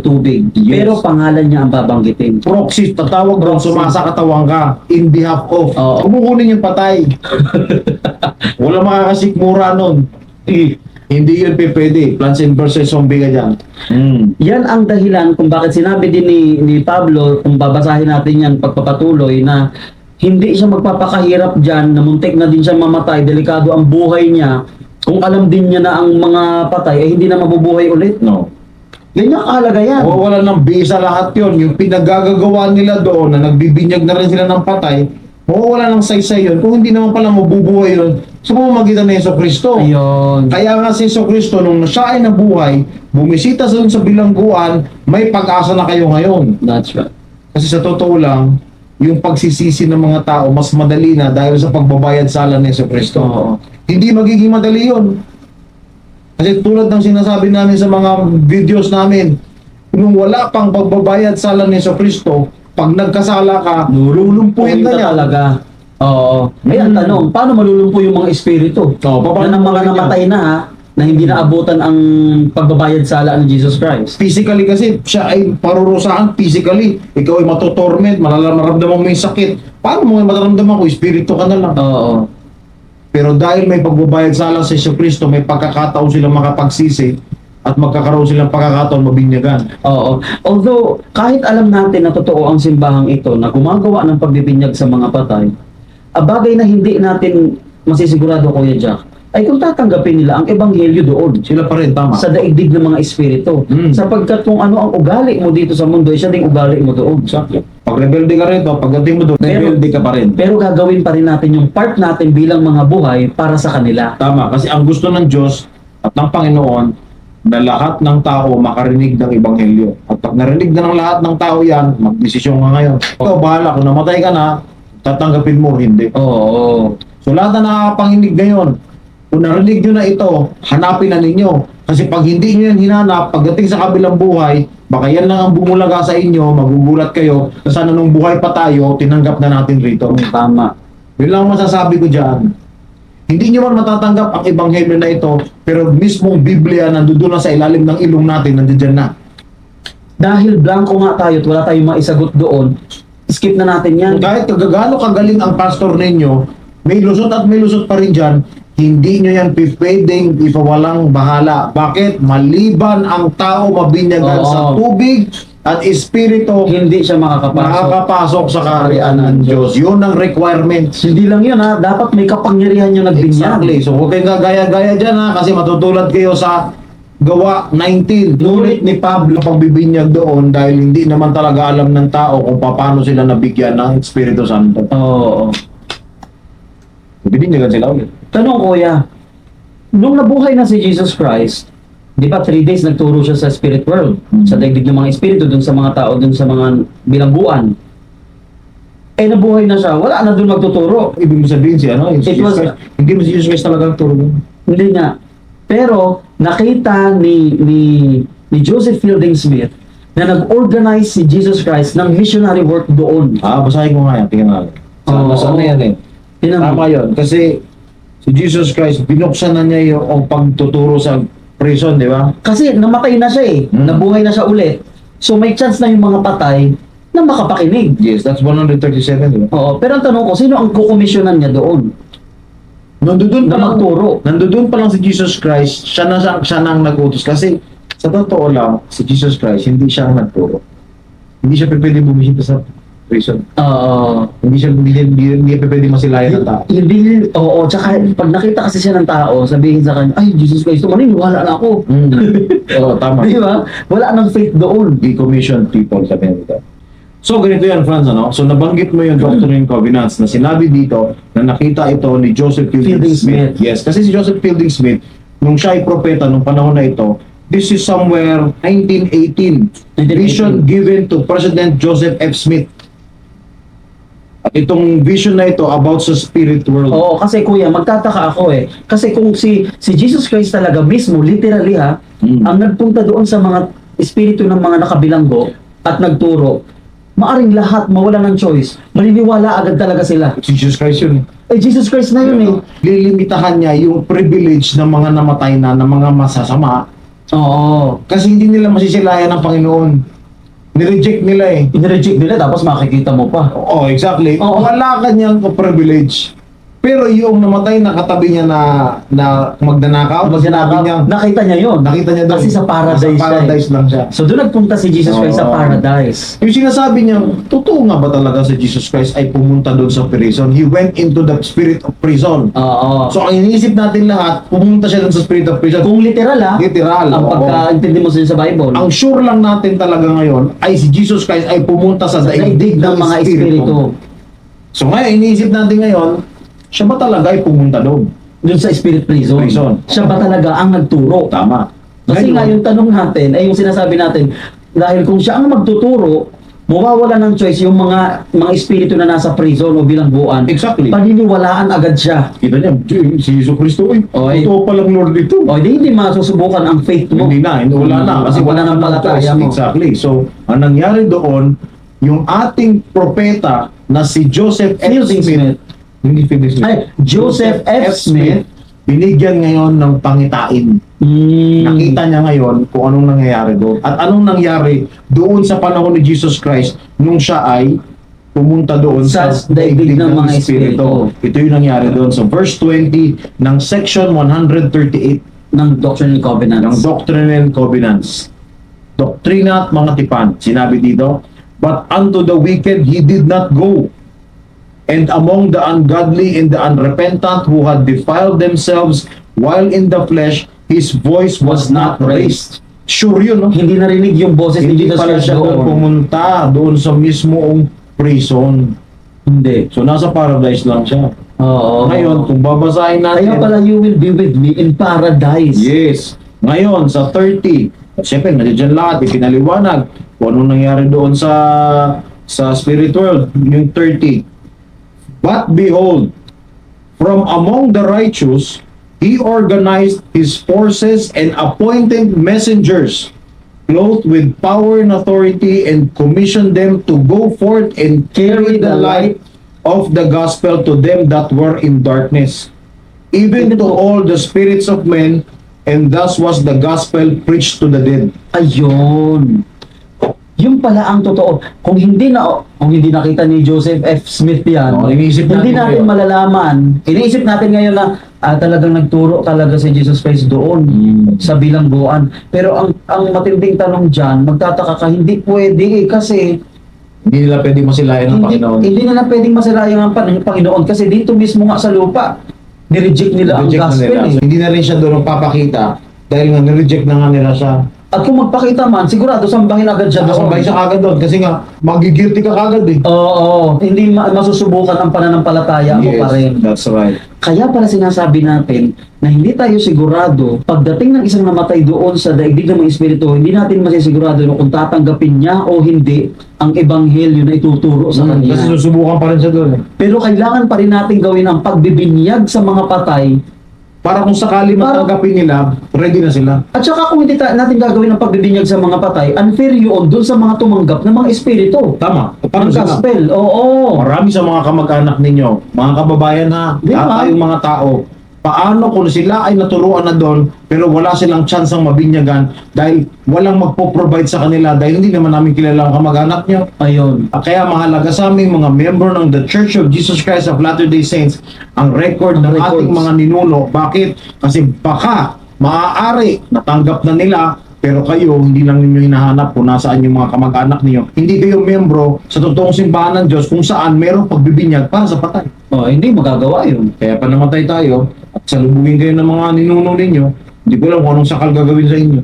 tubig. Yes. Pero pangalan niya ang babanggitin. Proxy, tatawag doon, Proxy. sumasakatawang ka, in behalf of. Oo. Kumukunin yung patay. Wala makakasikmura nun. Hindi yun pwede. Plants and versus zombie ka dyan. Yan ang dahilan kung bakit sinabi din ni Pablo, kung babasahin natin yan pagpapatuloy, na hindi siya magpapakahirap dyan, na muntik na din siya mamatay, delikado ang buhay niya, kung alam din niya na ang mga patay ay hindi na mabubuhay ulit. No. Ganyan kahalaga yan. Wala ng bisa lahat yon. Yung pinagagagawa nila doon na nagbibinyag na rin sila ng patay, wala ng saysay yun. Kung hindi naman pala mabubuhay yun, sa pamamagitan ng Jesucristo. Ayun. Kaya nga si Jesucristo, nung siya ay nabuhay, bumisita sa dun sa bilangguan, may pag-asa na kayo ngayon. That's right. Kasi sa totoo lang, yung pagsisisi ng mga tao, mas madali na dahil sa pagbabayad sala ni Jesucristo. Oo. Hindi magiging madali yun. Kasi tulad ng sinasabi namin sa mga videos namin, nung wala pang pagbabayad sala ni Jesucristo, pag nagkasala ka, lulumpuhin ka niya. talaga. Oo. Kaya ang tanong, paano malulumpo yung mga espiritu? paano Na ng mga malulumpo yan? namatay na ha, na hindi naabutan ang pagbabayad sala ni Jesus Christ. Physically kasi, siya ay parurusahan physically. Ikaw ay matotorment, maramdaman mo yung sakit. Paano mo mararamdaman ko? Espiritu ka na lang. Oo. Pero dahil may pagbabayad sala sa Jesucristo, may pagkakataon silang makapagsisi at magkakaroon silang pagkakataon mabinyagan. Oo. Although, kahit alam natin na totoo ang simbahang ito na gumagawa ng pagbibinyag sa mga patay, bagay na hindi natin masisigurado, Kuya Jack, ay kung tatanggapin nila ang ebanghelyo doon Sila pa rin, tama. sa daigdig ng mga espiritu. Sapagkat kung ano ang ugali mo dito sa mundo, siya ding ugali mo doon. Exactly. Pag rebelde ka rito, pagdating mo doon, rebelde ka pa rin. Pero gagawin pa rin natin yung part natin bilang mga buhay para sa kanila. Tama, kasi ang gusto ng Diyos at ng Panginoon na lahat ng tao makarinig ng Ebanghelyo. At pag narinig na ng lahat ng tao yan, magdesisyon ka ngayon. Ikaw, bahala. Kung namatay ka na, tatanggapin mo, hindi. Oo. So lahat na nakakapanginig ngayon, kung narinig nyo na ito, hanapin na ninyo. Kasi pag hindi nyo yan hinanap, pagdating sa kabilang buhay, baka yan lang ang bumulaga sa inyo, magugulat kayo, sana nung buhay pa tayo, tinanggap na natin rito. Tama. Yun lang ang masasabi ko dyan. Hindi nyo man matatanggap ang ebanghelyo na ito, pero mismong Biblia nandoon na sa ilalim ng ilong natin, nandiyan na. Dahil blanco nga tayo at wala tayong maisagot doon, skip na natin yan. Kahit kagagano kagaling ang pastor ninyo, may lusot at may lusot pa rin dyan, hindi nyo yan pwedeng ipawalang bahala. Bakit? Maliban ang tao mabinyagan Oo. sa tubig at espiritu, Hindi siya makakapasok. makakapasok sa kaharian ng Diyos. Yun ang requirements. Hindi lang yun ha, dapat may kapangyarihan yung nagbinyag. Exactly. So huwag kayong gagaya-gaya dyan ha, kasi matutulad kayo sa Gawa 19. Nulit ni Pablo pagbibinyag doon dahil hindi naman talaga alam ng tao kung paano sila nabigyan ng Espiritu Santo. Oo. Bibinyagan sila ulit. Tanong, Kuya, nung nabuhay na si Jesus Christ, di ba 3 days nagturo siya sa spirit world, sa daigdig ng mga espiritu, dun sa mga tao, dun sa mga bilangguan. Eh nabuhay na siya, wala na dun magtuturo. Ibig mo sabihin si ano? Si It Jesus was- Christ. Hindi mo si Jesus Christ talagang turo. Hindi nga. Pero nakita ni Joseph Fielding Smith na nag-organize si Jesus Christ ng missionary work doon. Basahin ko nga yan. Tingnan natin. Oo. Saan na yan eh? Tingnan mo. Tama yun. Kasi si Jesus Christ, binuksan na niya yung pagtuturo sa prison, di ba? Kasi namatay na siya eh. Nabuhay na siya ulit. So may chance na yung mga patay na makapakinig. Yes, that's 137, di ba? Oo. Pero ang tanong ko, sino ang kukomisyonan niya doon? Nandun Na pa lang, magturo. nandun pa lang si Jesus Christ, siya na ang nag-utos. Kasi sa totoo lang, si Jesus Christ, hindi siya ang nagturo. Hindi siya pwede bumisita sa prison. Oo. Hindi pwede masilayan ng tao. Hindi, oo. Tsaka pag nakita kasi siya ng tao, sabihin sa kanya, ay, Jesus Christ, maniniwala na ako. Oo, tama. Di ba? Wala nang faith doon. Decommissioned people, sabi nito. So, ganito yan, Franz, ano? So, nabanggit mo yung Doctrine and Covenants na sinabi dito na nakita ito ni Joseph Fielding Fielding Smith. Smith. Yes, kasi si Joseph Fielding Smith, nung siya ay propeta nung panahon na ito, this is somewhere 1918. 1918. Vision given to President Joseph F. Smith. At itong vision na ito about sa spirit world. Oo, kasi kuya, magtataka ako eh. Kasi kung si Jesus Christ talaga mismo, literally ha, ang nagpunta doon sa mga espiritu ng mga nakabilanggo at nagturo, maaring lahat mawala ng choice, maniniwala agad talaga sila. Si Jesus Christ yun. Eh, Jesus Christ na yun eh. Lilimitahan niya yung privilege ng mga namatay na, ng mga masasama, Oo. kasi hindi nila masisilayan ng Panginoon. Nireject nila eh. In-reject nila, tapos makikita mo pa. Oo, exactly. Oo. Wala kanyang privilege. Pero yung namatay na katabi niya na magnanakaw, Pag sabi niya, nakita niya yun. nakita niya doon. Kasi sa paradise Sa paradise lang siya. So doon nagpunta si Jesus Christ sa Oo. paradise. Yung sinasabi niya, totoo nga ba talaga si Jesus Christ ay pumunta doon sa prison? He went into the spirit of prison. Oo. So ang iniisip natin lahat, pumunta siya doon sa spirit of prison. Kung literal ha, Literal. ang oo. pagkaintindi mo sa Bible, Ang sure lang natin talaga ngayon ay si Jesus Christ ay pumunta sa daigdig ng mga espiritu. So ngayon, iniisip natin ngayon, siya ba talaga ay pumunta doon? Doon sa spirit prison. Prison. Siya ba talaga ang nagturo? Tama. Kasi nga yung tanong natin, ay yung sinasabi natin, dahil kung siya ang magtuturo, mawawala ng choice yung mga espiritu na nasa prison o bilangguan. Exactly. Paniniwalaan agad siya. Kita niya, si Jesus Cristo, Oy. totoo palang Lord dito. O hindi masusubukan ang faith mo. Hindi na, wala na. Kasi wala nang nang palataya mo. Exactly. So, ang nangyari doon, yung ating propeta na si Joseph F. Fielding Smith. Hindi Fielding Smith. Ay, Joseph F. Smith. Binigyan ngayon ng pangitain. Nakita niya ngayon kung anong nangyayari doon. At anong nangyari doon sa panahon ni Jesus Christ nung siya ay pumunta doon Sa daigdig ng mga espiritu. Ito yung nangyari doon. So verse 20 ng section 138. ng Doctrine and ng Covenants. Doctrine and Covenants. Doktrina at mga tipan. Sinabi dito, but unto the wicked he did not go. And among the ungodly and the unrepentant who had defiled themselves while in the flesh, his voice was not raised. Sure yun, no? Hindi narinig yung boses ni Hindi Jesus pala Christ siya doon doon. pumunta doon sa mismoong prison. Hindi. So nasa paradise lang siya. Oo. Ngayon, kung babasahin natin, Kaya pala, you will be with me in paradise. yes. Ngayon, sa 30, siyempre, nandiyan lahat, ipinaliwanag kung anong nangyari doon sa spirit world, yung 30. But behold, from among the righteous, he organized his forces and appointed messengers, clothed with power and authority, and commissioned them to go forth and carry the light of the gospel to them that were in darkness, even to all the spirits of men, and thus was the gospel preached to the dead. Ayun. Yung pala ang totoo. Kung hindi nakita ni Joseph F. Smith yan, Oo, iniisip hindi natin natin ngayon. malalaman. Iniisip natin ngayon na talagang nagturo talaga si Jesus Christ doon sa bilangguan. Pero ang matinding tanong dyan, magtataka ka, hindi pwede kasi Hindi nila pwede masilayan ng Panginoon. hindi nila pwedeng masilayang ang Panginoon kasi dito mismo nga sa lupa, nireject nila ang Reject na gospel nila. eh. So, hindi na rin siya doon papakita dahil nga nireject na nga nila siya. At kung magpakita man, sigurado sambahin agad siya doon. Sabay siya kagad doon kasi nga magigilty ka kagad eh. Oo, hindi masusubukan ang pananampalataya mo pa rin. That's right. Kaya pala sinasabi natin na hindi tayo sigurado pagdating ng isang namatay doon sa daigdig ng mga espiritu, hindi natin masisigurado kung tatanggapin niya o hindi ang ebanghelyo na ituturo sa kanya. Kasi susubukan pa rin siya doon eh. Pero kailangan pa rin natin gawin ang pagbibinyag sa mga patay. Para kung sakali matanggapin nila, ready na sila. At saka kung hindi natin gagawin ang pagbibinyag sa mga patay, unfair yun doon sa mga tumanggap ng mga espiritu. Tama. Ang Paano sila? gospel, oo. Marami sa mga kamag-anak ninyo, mga kababayan ha, Di ba? lahat tayong mga tao, paano kung sila ay naturuan na doon, pero wala silang tsansang mabinyagan dahil walang magpo-provide sa kanila dahil hindi naman namin kilala ang kamag-anak nyo. Ayun. Kaya mahalaga sa aming mga member ng The Church of Jesus Christ of Latter-day Saints ang record ng Records. ating mga ninuno. Bakit? Kasi baka maaari natanggap na nila pero kayo hindi lang ninyo hinahanap kung nasaan yung mga kamag-anak niyo. Hindi kayo membro sa totoong simbahan ng Diyos kung saan merong pagbibinyag para sa patay. Oh, hindi magagawa yun. Kaya pa namatay tayo at salubungin kayo ng mga ninuno ninyo, hindi ko alam kung anong sakal gagawin sa inyo.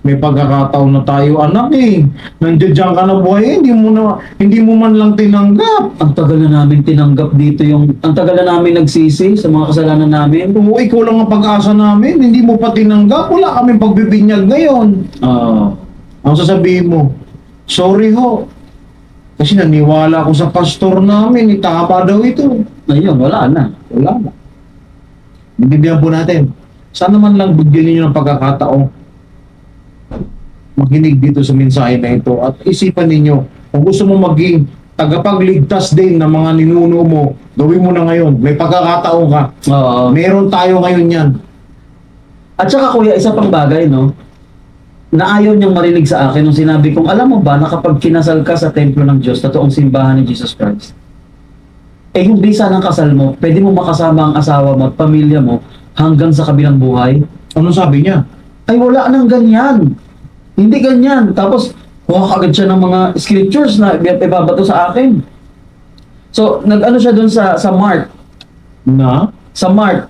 May pagkakataon na tayo, anak eh. Nandiyan ka na buhay, hindi mo man lang tinanggap. Ang tagal na namin tinanggap dito ang tagal na namin nagsisi sa mga kasalanan namin. Oo, ikaw lang ang pag-asa namin, hindi mo pa tinanggap, wala kaming pagbibinyag ngayon. Ang sasabihin mo, sorry ho. Kasi naniwala ko sa pastor namin, tama daw ito. Ayun, wala na. Wala na. Bibigyan po natin. Sana man lang bigyan ninyo ng pagkakataon makinig dito sa mensahe na ito at isipan ninyo kung gusto mo maging tagapagligtas din ng mga ninuno mo, gawin mo na ngayon. May pagkakataon ka. Oo. Meron tayo ngayon yan. At saka kuya, isa pang bagay, no? Na ayaw niyang marinig sa akin nung sinabi kong, alam mo ba na kapag kinasal ka sa templo ng Diyos, totoong simbahan ni Jesus Christ, yung bisa ng kasal mo, pwede mo makasama ang asawa mo at pamilya mo hanggang sa kabilang buhay? Ano sabi niya? Ay, wala nang ganyan. Hindi ganyan. Tapos, huwag agad siya ng mga scriptures na ibabato sa akin. So, nag-ano siya dun sa Mark. Na? Sa Mark.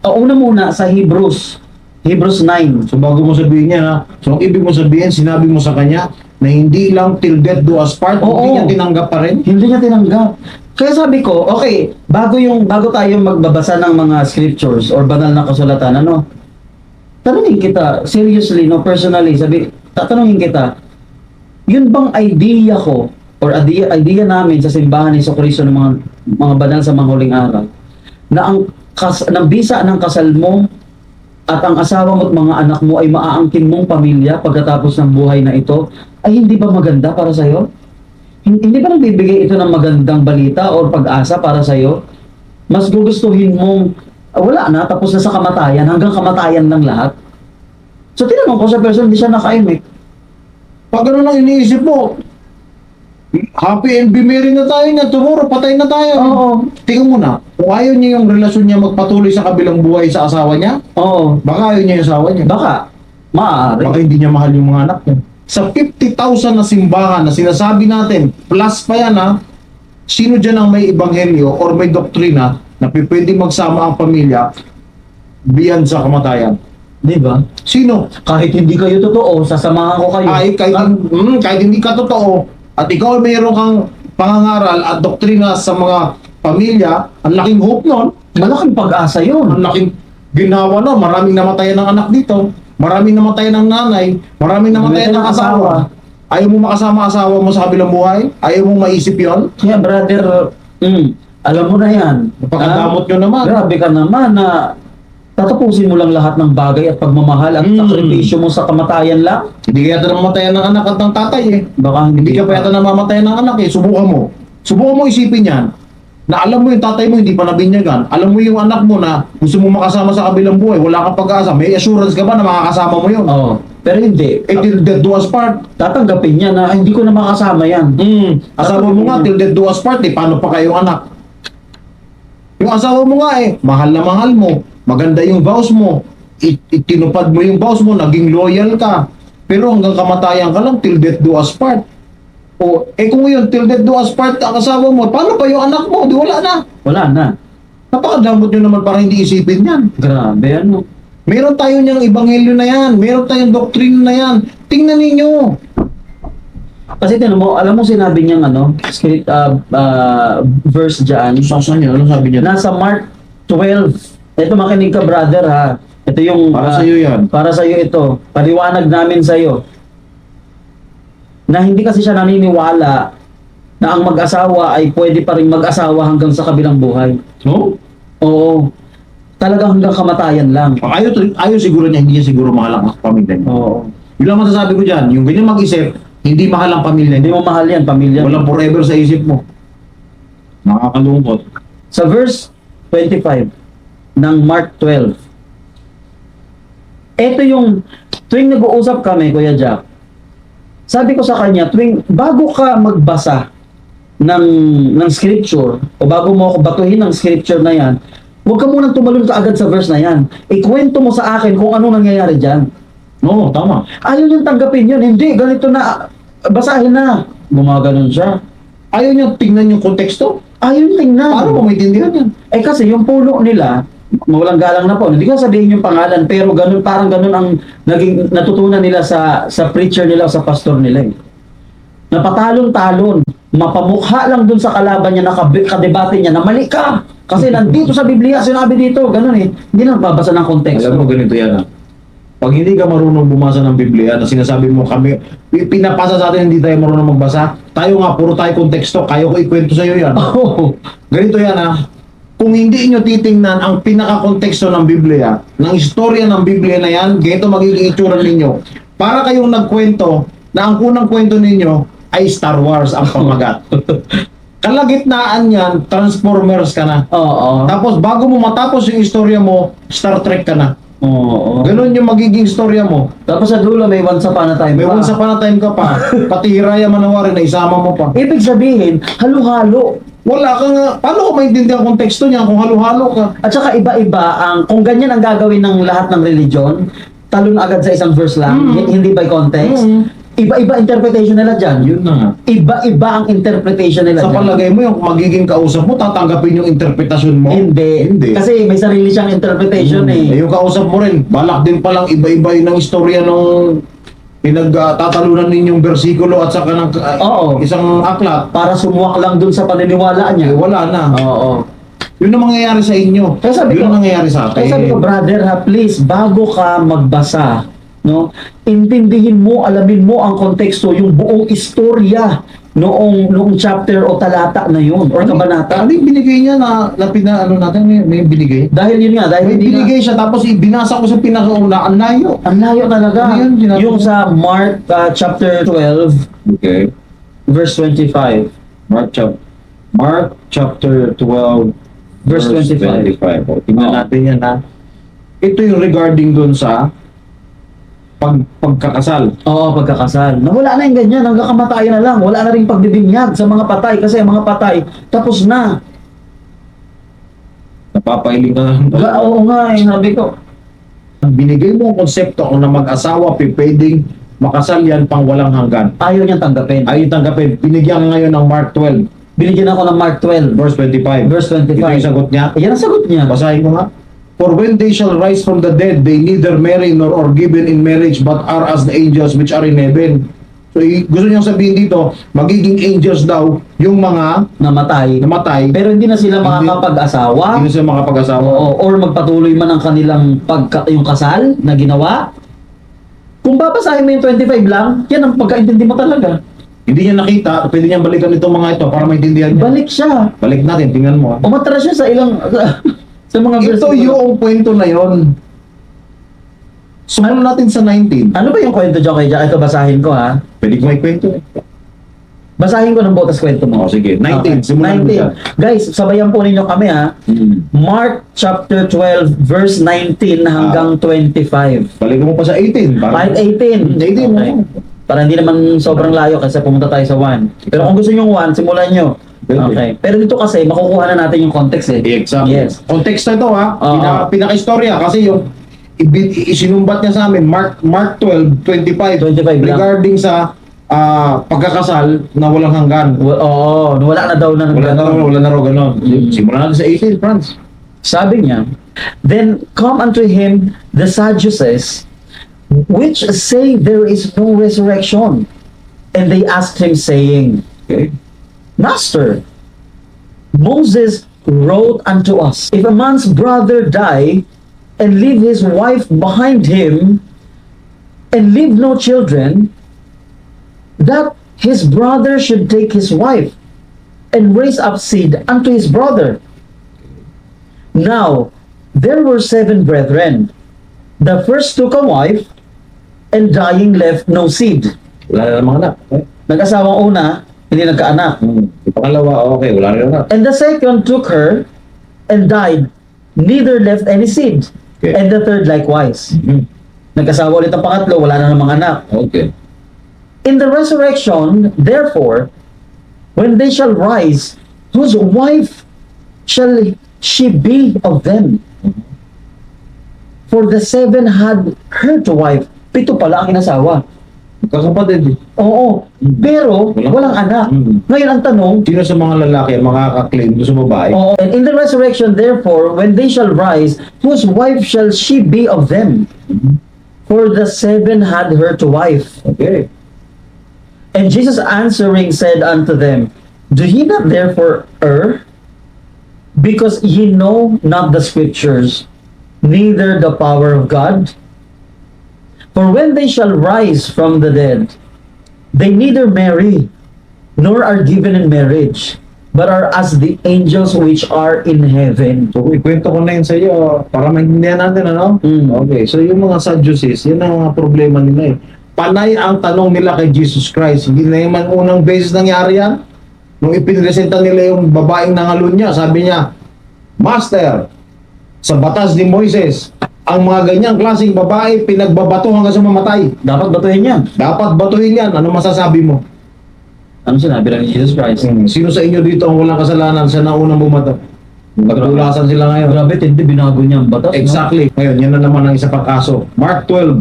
Una muna sa Hebrews 9. So bago mo sabihin niya na, so ang ibig mo sabihin, sinabi mo sa kanya na hindi lang till death do us part, Oo. hindi niya tinanggap pa rin? Hindi niya tinanggap. Kaya sabi ko, okay, bago tayo magbabasa ng mga scriptures or banal na kasulatan, tanungin kita, seriously, personally, tatanungin kita, yun bang idea ko or idea namin sa simbahan ni Jesucristo ng mga banal sa mga huling araw na ang bisa ng kasal mo at ang asawa mo at mga anak mo ay maaangkin mong pamilya pagkatapos ng buhay na ito, ay hindi ba maganda para sa'yo? Hindi ba nagbibigay ito ng magandang balita o pag-asa para sa'yo? Mas gugustuhin mong wala na, tapos na sa kamatayan, hanggang kamatayan lang lahat. So tinanong ko sa person, hindi siya nakaimik. Pag ano lang iniisip mo, happy and be merry na tayo na. Tomorrow, patay na tayo. Oo. Tingnan mo na, kung ayaw niya yung relasyon niya magpatuloy sa kabilang buhay sa asawa niya, Oo. baka ayaw niya yung asawa niya. Baka, maaari. Baka hindi niya mahal yung mga anak niya. Sa 50,000 na simbahan na sinasabi natin, plus pa yan ha, sino dyan ang may ebanghelyo or may doktrina na pwede magsama ang pamilya beyond sa kamatayan? Di ba? Sino? Kahit hindi kayo totoo, sasamahan ko kayo. Ay, kahit hindi ka totoo, at ikaw ay mayroon kang pangangaral at doktrina sa mga pamilya, ang laking hope nun, Malaking pag-asa yun. ang laking ginawa nun, maraming namatayan ng anak dito, maraming namatayan ng nanay, maraming namatayan ng asawa. Ayaw mo makasama asawa mo sa kabilang buhay? Ayaw mo maisip yon? Kaya brother, alam mo na yan. Napakadamot nyo naman. Grabe ka naman na tatapusin mo lang lahat ng bagay at pagmamahal at sakripisyo mo sa kamatayan lang. Hindi ka yata namamatayan ng anak at ng tatay eh. Baka Hindi ka pa yata namamatayan ng anak eh. Subukan mo. Subukan mo isipin yan. Na alam mo yung tatay mo hindi pa nabinyagan. Alam mo yung anak mo na gusto mo makasama sa kabilang buhay. Wala kang pag-asa. May assurance ka ba na makakasama mo yun? Oo. Pero hindi. Eh, till death do us part. Tatanggapin niya na hindi ko na makasama yan. Asawa mo nga, till death do us part eh. Paano pa kayong anak? Yung asawa mo nga eh, mahal na mahal mo. Maganda yung vows mo. Itinupad mo yung vows mo, naging loyal ka. Pero hanggang kamatayan ka lang, till death do us part. O, eh kung yun, till death do us part ang asawa mo, paano pa yung anak mo? Di wala na. Wala na. Napakadamot nyo naman para hindi isipin yan. Grabe ano. Meron tayo niyang ebanghelyo na yan. Meron tayong doktrina na yan. Tingnan ninyo. Kasi tinan mo, alam mo sinabi niyang verse dyan. Saan niya? Ano sabi niya? Nasa Mark 12. Ito makinig ka brother ha. Ito yung Para sa'yo yan. Para sa iyo ito. Paliwanag namin sa iyo. Na hindi kasi siya naniniwala na ang mag-asawa ay pwede pa rin mag-asawa hanggang sa kabilang buhay. No? Oo. Talagang hanggang kamatayan lang. Ayaw siguro niya, hindi niya siguro mahal ang pamilya niya. Oo. Yun lang masasabi ko dyan. Yung ganyan mag-isip, hindi mahal ang pamilya Hindi niya. mo mahal yan, pamilya. Walang forever sa isip mo. Nakakalungkot. Sa verse 25 ng Mark 12. Ito yung tuwing nag-uusap kami, Kuya Jack. Sabi ko sa kanya, bago ka magbasa ng scripture o bago mo ako batuhin ng scripture na yan, huwag ka munang tumalon ka agad sa verse na yan. Ikwento mo sa akin kung ano nangyayari dyan. Oo, tama. Ayaw niyang tanggapin yun. Hindi, ganito na. Basahin na. Gumaganon siya. Ayaw niya tingnan yung konteksto. Ayaw niyang tingnan. Paano mo maintindihan yan? Eh kasi yung puno nila, mawalang galang na po. Hindi ko sabihin yung pangalan, pero ganun, parang ganun ang naging natutunan nila sa preacher nila o sa pastor nila. Napatalon-talon. Mapamukha lang dun sa kalaban niya, kadebate niya na mali ka. Kasi nandito sa Biblia, sinabi dito, ganun eh. Hindi na babasa ng konteksto. Alam mo, ganito yan ah. Pag hindi ka marunong bumasa ng Biblia na sinasabi mo kami, pinapasa sa atin hindi tayo marunong magbasa, tayo nga, puro tayo konteksto, kaya ko ikwento sa iyo yan. Oh. Ganito yan ha. Kung hindi nyo titingnan ang pinaka-konteksto ng Biblia, ng istorya ng Biblia na yan, ganito magiging itsura ninyo. Para kayong nagkwento na ang unang kwento ninyo ay Star Wars ang pamagat. Kalagitnaan yan, Transformers ka na. Oo. Tapos bago mo matapos yung istorya mo, Star Trek ka na. Oo. Ganun yung magiging istorya mo. Tapos sa dulo, may once upon a time May pa. once upon a time ka pa. Pati Hiraya Manawari na isama mo pa. Ibig sabihin, halo-halo. Wala ka nga. Paano ko maintindihan ang konteksto niya kung halo-halo ka? At saka iba-iba, kung ganyan ang gagawin ng lahat ng religion, talon agad sa isang verse lang, hindi by context. Iba-iba interpretation nila dyan. Yun na nga. Iba-iba ang interpretation nila Sa dyan. palagay mo yung magiging kausap mo, tatanggapin yung interpretasyon mo? Hindi. Hindi. Kasi may sarili siyang interpretation Eh, yung kausap mo rin, balak din palang iba-iba yun ang istorya nung pinagtatalunan ninyong bersikulo at saka ng Oo. isang aklat. Para sumuwak lang dun sa paniniwala Eh, niya. wala na. Oo. Yun ang mangyayari sa inyo. Kaya sabi Yun ko- ang nangyayari sa atin. Kaya sabi ko, brother ha, please, bago ka magbasa, no, intindihin mo, alamin mo ang konteksto, yung buong istorya noong chapter o talata na yun, or kabanata. Ano yung binigay niya na ano natin, may binigay? Dahil yun nga, dahil May hindi binigay siya tapos ibinasa ko sa pinakauna, ang layo. ang layo talaga. Ano yun, sinabi Yung mo? sa Mark chapter 12, Okay. verse 25. Mark chapter 12 Verse 25. O, tingnan Oo. natin yan ha. Ito yung regarding dun sa pagkakasal. Oo, pagkakasal. Nawala na yung ganyan, hanggang kamatayan na lang. Wala na rin pagbibinyag sa mga patay kasi ang mga patay, tapos na. Napapahiling ka Oo nga, sabi ko. binigay mo ang konsepto kung na mag-asawa, pwedeng makasal yan pang walang hanggan. Ayaw niyang tanggapin. Ayun tanggapin, binigyan ka ngayon ng Mark 12, Binigyan ako ng Mark 12, verse 25. verse Ito yung 25. sagot niya. Ayan ang sagot niya. Basahin ko nga. For when they shall rise from the dead, they neither marry nor are given in marriage, but are as the angels which are in heaven. So, gusto niyang sabihin dito, magiging angels daw yung mga Namatay. namatay, Pero hindi na sila Hindi. makakapag-asawa. hindi na sila makapag-asawa. Oo, or magpatuloy man ang kanilang yung kasal na ginawa. Kung babasahin mo yung 25 lang, yan ang pagkaintindi mo talaga. Hindi niya nakita, pwede niyang balikan itong mga ito para maintindihan niya. Balik siya. Balik natin, tingnan mo. Umatras siya sa ilang sa mga Ito versikulo. yung kwento na yon. Sumunod natin sa 19. Ano ba yung kwento dyan kay Jack? Ito basahin ko ha. Pwede ko may kwento. Basahin ko ng butas kwento mo. O sige, 19. Simulan mo 19. dyan. Guys, sabayan po ninyo kami ha. Mark chapter 12 verse 19 hanggang 25. Balikan mo pa sa 18. Kahit 18. 18, Okay. Para hindi naman sobrang layo kasi pumunta tayo sa 1. Pero kung gusto nyo 1, simulan nyo. Pwede. Okay. Pero dito kasi, makukuha na natin yung context eh. Exactly. Yes. Context na ito ha. Oo. Pinaka-istorya kasi yung isinumbat niya sa amin, Mark 12, 25. 25 lang. Regarding sa pagkakasal na walang hanggan. Oo, wala na daw na Wala na raw ganon. Simulan natin sa 18, Franz. Sabi niya, then come unto him the Sadducees, which say there is no resurrection. And they asked him, saying, Okay. Master, Moses wrote unto us, if a man's brother die and leave his wife behind him and leave no children, that his brother should take his wife and raise up seed unto his brother. Now, there were 7 brethren. The first took a wife, and dying left no seed. Wala na namang anak. Okay. Nag-asawang una, hindi nagkaanak. Yung pangalawa, okay, wala na anak. And the second took her and died, neither left any seed. Okay. And the third likewise. Nag-asawa ulit ang pangatlo, wala na namang anak. Okay. In the resurrection, therefore, when they shall rise, whose wife shall she be of them? For the 7 had her to wife. 7 pala ang inasawa. Kakapatid. Oo. Pero, walang anak. Ngayon ang tanong, Sino sa mga lalaki ang makaka-claim doon sa babae? oo, and in the resurrection, therefore, when they shall rise, whose wife shall she be of them? For the 7 had her to wife. Okay. And Jesus answering said unto them, do ye not therefore err? Because ye know not the scriptures, neither the power of God? For when they shall rise from the dead, they neither marry, nor are given in marriage, but are as the angels which are in heaven. So, ikwento ko na yun sa iyo para maintindihan natin, ano? Okay, so yung mga Sadducees, yun ang mga problema nila eh. Panay ang tanong nila kay Jesus Christ. Hindi na naman unang beses nangyari yan. Nung ipinresenta nila yung babaeng nangalun niya, sabi niya, Master, sa batas ni Moises, ang mga ganyang klaseng babae, pinagbabato hanggang sa mamatay. Dapat batuhin yan. Dapat batuhin yan. Ano masasabi mo? Ano sinabi lang ni Jesus Christ? Sino sa inyo dito ang walang kasalanan? Siya na unang bumato. Nagtulasan sila ngayon. Grabe, hindi binago niya ang batas. no? Exactly. Ngayon, yan na naman ang isa pang kaso. Mark 12.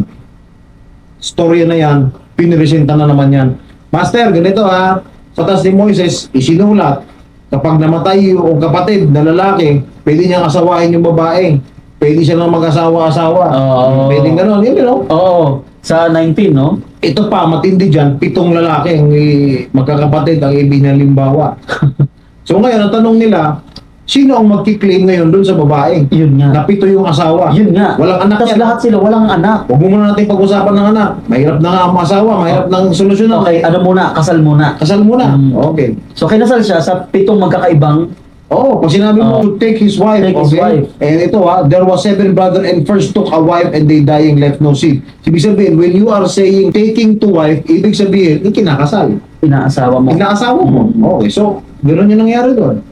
Storya na yan. Piniresenta na naman yan. Master, ganito ha. Sa batas ni Moises, isinulat, kapag namatay yung kapatid na lalaki, pwede niyang asawahin yung babae. Pwede siya lang mag-asawa-asawa. Oo. Pwede gano'n. Yun, you know? Oo. Sa 19, no? Ito pa, matindi dyan, 7 lalaki ang magkakapatid ang ibinalimbawa. So ngayon, ang tanong nila, sino ang magkiklaim ngayon doon sa babae? Yun nga. Na 7 yung asawa. Yun nga. Walang anak Tapos yan. lahat sila walang anak. Huwag mo muna natin pag-usapan ng anak. Mahirap na nga ang asawa, mahirap ng solusyonan. Okay, ano muna? Kasal muna. Kasal muna. Okay. So, kinasal siya sa 7 magkakaibang. Oo, pag sinabi mo, Oo. take his wife. Take his wife. And ito ha, there was 7 brother and first took a wife and they dying left no seed. Ibig sabihin, when you are saying taking to wife, ibig sabihin, ikinakasal. Inaasawa mo. Inaasawa mo. Okay, so, gano'n yung nangyari doon.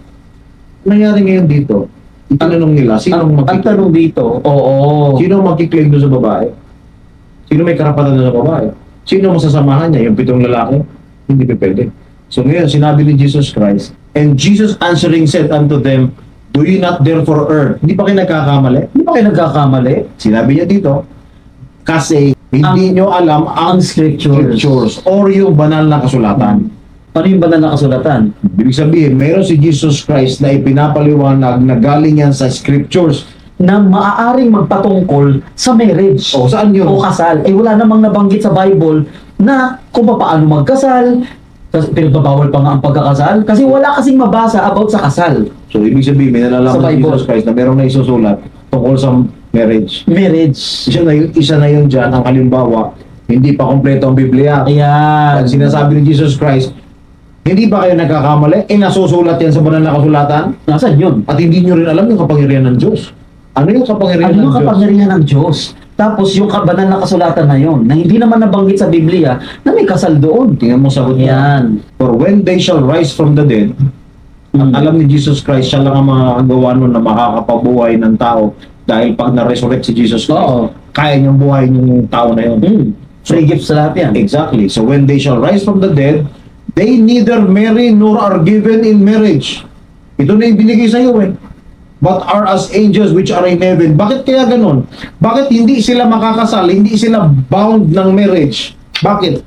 Nangyari ngayon dito, itanong nila, sino ang Ang tanong dito, oo. Sino ang magkiklaim doon sa babae? Sino may karapatan na sa babae? Sino masasamahan niya? Yung 7 lalaki? Hindi pa pwede. So ngayon, sinabi ni Jesus Christ, and Jesus answering said unto them, do you not therefore err? Hindi pa kayo nagkakamali? Hindi ba kayo nagkakamali? Sinabi niya dito, kasi hindi nyo alam ang Ang scriptures. scriptures or yung banal na kasulatan. Ano yung banal na kasulatan? Ibig sabihin, mayroon si Jesus Christ na ipinapaliwanag na galing yan sa scriptures. Na maaaring magpatungkol sa marriage. O saan yun? O kasal. Eh wala namang nabanggit sa Bible na kung paano magkasal. Kasi pinagbabawal pa nga ang pagkakasal. Kasi wala kasing mabasa about sa kasal. So ibig sabihin, may Sa nalalaman si Bible. Jesus Christ na mayroong na isusulat tungkol sa marriage. Marriage. Isa na yun dyan, ang halimbawa, hindi pa kompleto ang Biblia. Ayan. Ang sinasabi ni Jesus Christ, hindi ba kayo nagkakamali? Nasusulat yan sa banal na kasulatan? Nasaan yun? At hindi nyo rin alam yung kapangyarihan ng Diyos. Ano yung kapangyarihan Ano ng yung Diyos? kapangyarihan ng Diyos? Tapos yung banal na kasulatan na yun, na hindi naman nabanggit sa Biblia, na may kasal doon. Tingnan mo sagot niya. Yan. For when they shall rise from the dead, ang Mm. alam ni Jesus Christ, siya lang ang makakagawa nun na makakapabuhay ng tao dahil pag na-resurrect si Jesus Christ, Oo. kaya niyang buhayin yung tao na yun. Mm. Free gift sa lahat yan. Exactly. So when they shall rise from the dead, they neither marry nor are given in marriage. Ito na yung binigay sa iyo eh. But are as angels which are in heaven. Bakit kaya ganun? Bakit hindi sila makakasal? Hindi sila bound ng marriage? Bakit?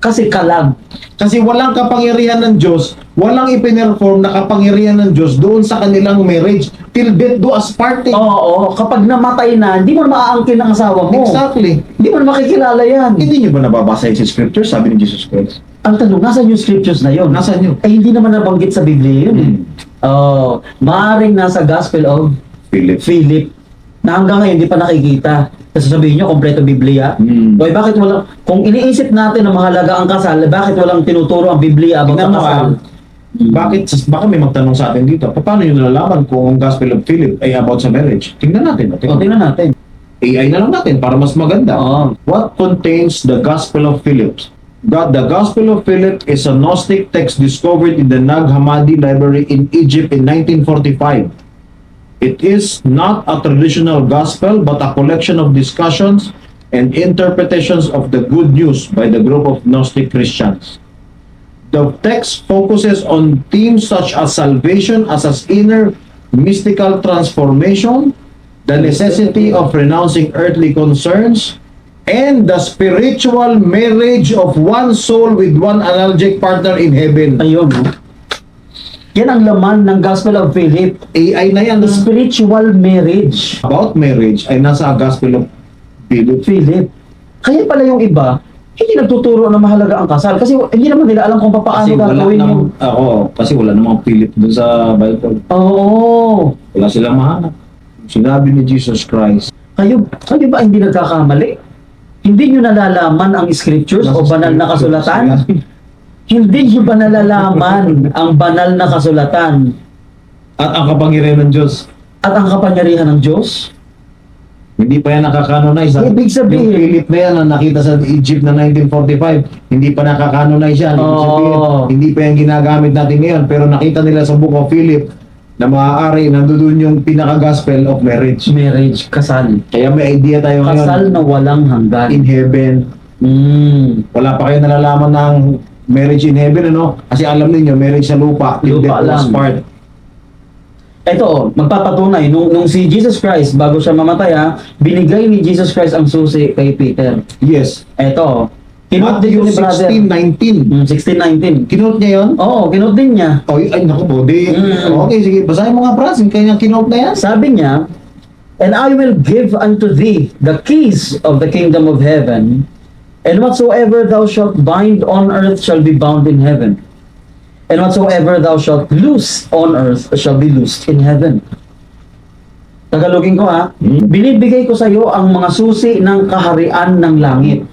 Kasi kalag. Kasi walang kapangyarihan ng Diyos, walang ipinerform na kapangyarihan ng Diyos doon sa kanilang marriage till death do us part. Oo, kapag namatay na, hindi mo maaangkin ang asawa mo. Exactly. Hindi mo makikilala yan. Hindi niyo ba nababasa yun sa scripture? Sabi ni Jesus Christ. Ang tanong, nasaan yung scriptures na yun? Nasaan yun? Eh, hindi naman nabanggit sa Biblia yun. Hmm. Oh, maaaring nasa Gospel of Philip. Philip na hanggang ngayon hindi pa nakikita. Kasi sabihin nyo, kompleto Biblia. Hmm. Okay, bakit walang, kung iniisip natin na mahalaga ang kasal, bakit walang tinuturo ang Biblia about Tingnan sa mo, kasal? Baka may magtanong sa atin dito, paano nyo nalalaman kung ang Gospel of Philip ay about sa marriage? Tingnan natin. O, tingnan natin. AI na lang natin para mas maganda. Oo. What contains the Gospel of Philip? The Gospel of Philip is a Gnostic text discovered in the Nag Hammadi Library in Egypt in 1945. It is not a traditional gospel but a collection of discussions and interpretations of the good news by the group of Gnostic Christians. The text focuses on themes such as salvation as an inner mystical transformation, the necessity of renouncing earthly concerns, and the spiritual marriage of one soul with one analgesic partner in heaven. Ayun, no? Yan ang laman ng Gospel of Philip. AI na yan. Spiritual marriage. About marriage ay nasa Gospel of Philip. Philip. Kaya pala yung iba, hindi nagtuturo na mahalaga ang kasal. Kasi hindi naman nila alam kung paano gagawin yung... Kasi wala namang Philip dun sa Bible. Oo. Wala silang mahanap. Sinabi ni Jesus Christ. Kayo ba hindi nagkakamali? Hindi nyo nalalaman ang scriptures o banal na kasulatan? Hindi nyo ba nalalaman ang banal na kasulatan At ang kapangyarihan ng Diyos. at ang kapangyarihan ng Diyos? Hindi pa yan nakakanonize. Ibig sabihin- Yung Philip na yan na nakita sa Egypt na 1945, hindi pa nakakanonize yan. Ibig sabihin, Oo. hindi pa yan ginagamit natin ngayon. Pero nakita nila sa Book of Philip na maaari, nandoon yung pinaka-gospel of marriage. Marriage, kasal. Kaya may idea tayo Kasal ngayon. na walang hanggan. In heaven. Wala pa kayo nalalaman ng marriage in heaven, ano? Kasi alam niyo marriage sa lupa. till Lupa death do us lang. part. Ito, magpapatunay, nung si Jesus Christ, bago siya mamatay binigay ni Jesus Christ ang susi kay Peter. Yes. Ito, kinote din Matthew yun ni brother. 16:19. 16:19. Kinote niya yun? Oo, kinote din niya. Ay, naku, body. Mm. Okay, sige. Basahin mo nga, Franz. Kaya kinote na yan. Sabi niya, and I will give unto thee the keys of the kingdom of heaven, and whatsoever thou shalt bind on earth shall be bound in heaven, and whatsoever thou shalt loose on earth shall be loosed in heaven. Tagalogin ko binibigay ko sa iyo ang mga susi ng kaharian ng langit,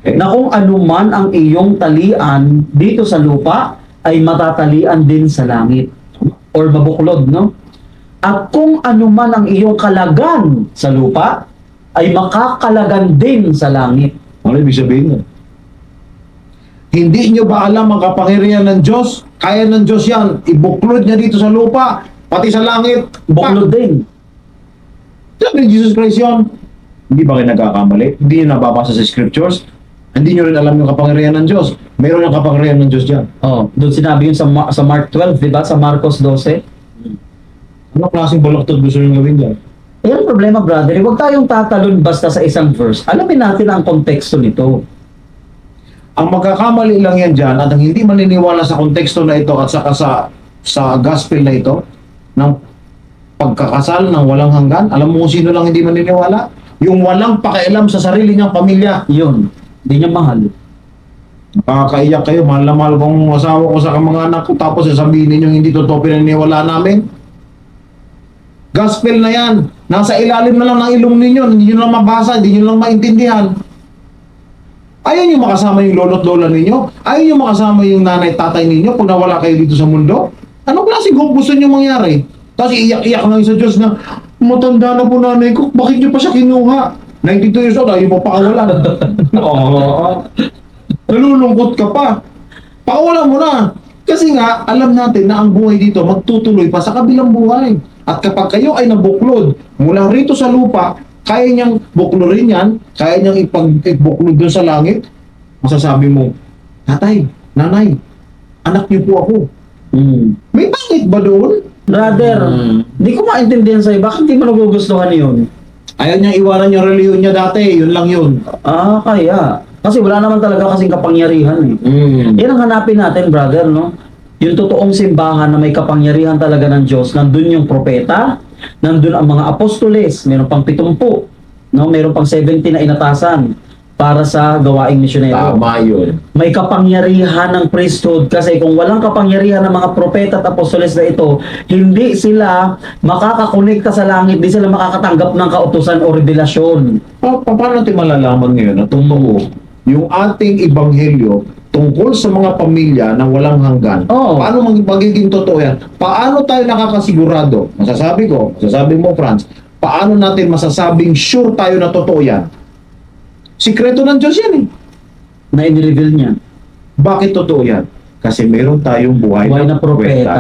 na kung anuman ang iyong talian dito sa lupa, ay matatalian din sa langit. Or mabuklod, no? At kung anuman ang iyong kalagan sa lupa, ay makakalagan din sa langit. Ano ibig sabihin nun? Hindi nyo ba alam ang kapangyarihan ng Diyos? Kaya ng Diyos yan. Ibuklod niya dito sa lupa, pati sa langit. Buklod din. Sabi ni Jesus Christ yun. Hindi ba kayo nagkakamali? Hindi nyo nababasa sa scriptures? Hindi nyo rin alam yung kapangyarihan ng Diyos. Meron yung kapangyarihan ng Diyos dyan. Oh, doon sinabi yun sa Mark 12, di ba? Sa Marcos 12. Ano klaseng balaktot gusto nyo gawin dyan? Yan ang problema, brother. Huwag tayong tatalon basta sa isang verse. Alamin natin ang konteksto nito. Ang magkakamali lang yan dyan at ang hindi maniniwala sa konteksto na ito at saka sa gospel na ito ng pagkakasal ng walang hanggan, alam mo kung sino lang hindi maniniwala? Yung walang pakialam sa sarili niyang pamilya. Yun. Hindi niya mahal. Nakakaiyak kayo, mahal na mahal kong asawa ko sa mga anak ko, tapos sasabihin ninyo hindi totoo pinaniniwala namin. Gospel na yan. Nasa ilalim na lang ng ilong ninyo, hindi nyo lang mabasa, hindi nyo lang maintindihan. Ayaw nyo makasama yung lolo't lola ninyo? Ayaw nyo makasama yung nanay tatay ninyo kung nawala kayo dito sa mundo? Anong klaseng hope gusto nyo mangyari? Tapos iiyak-iyak lang sa Diyos na, matanda na po nanay ko, bakit nyo pa siya kinuha? 92 years old, ayaw mo pakawalan. Oo. Nalulungkot ka pa. Pakawalan mo na. Kasi nga, alam natin na ang buhay dito magtutuloy pa sa kabilang buhay. At kapag kayo ay nabuklod mula rito sa lupa, kaya niyang buklurin yan, kaya niyang ibuklod doon sa langit, masasabi mo, tatay, nanay, anak niyo po ako. May pangit ba doon? Brother, di ko maintindihan sa'yo. Bakit di mo nagugustuhan yun? Ayaw niyang iwanan yung reliyon niya dati, yun lang yun. Ah, kaya. Kasi wala naman talaga kasing kapangyarihan eh. Yan ang hanapin natin, brother, no? Yung totoong simbahan na may kapangyarihan talaga ng Diyos, nandun yung propeta, nandun ang mga apostoles, meron pang 70, no? Meron pang 70 na inatasan para sa gawaing misyonero. Tama yun. May kapangyarihan ng priesthood kasi kung walang kapangyarihan ng mga propeta at apostoles na ito, hindi sila makakakonekta sa langit, hindi sila makakatanggap ng kautusan o revelasyon. Paano natin malalaman ngayon na totoo yung ating ebanghelyo tungkol sa mga pamilya na walang hanggan? Oo. Paano magiging totoo yan? Paano tayo nakakasigurado? Masasabi mo, Franz, paano natin masasabing sure tayo na totoo yan? Sikreto ng Diyos yan eh. Na in-reveal niya. Bakit totoo yan? Kasi meron tayong buhay Na propeta.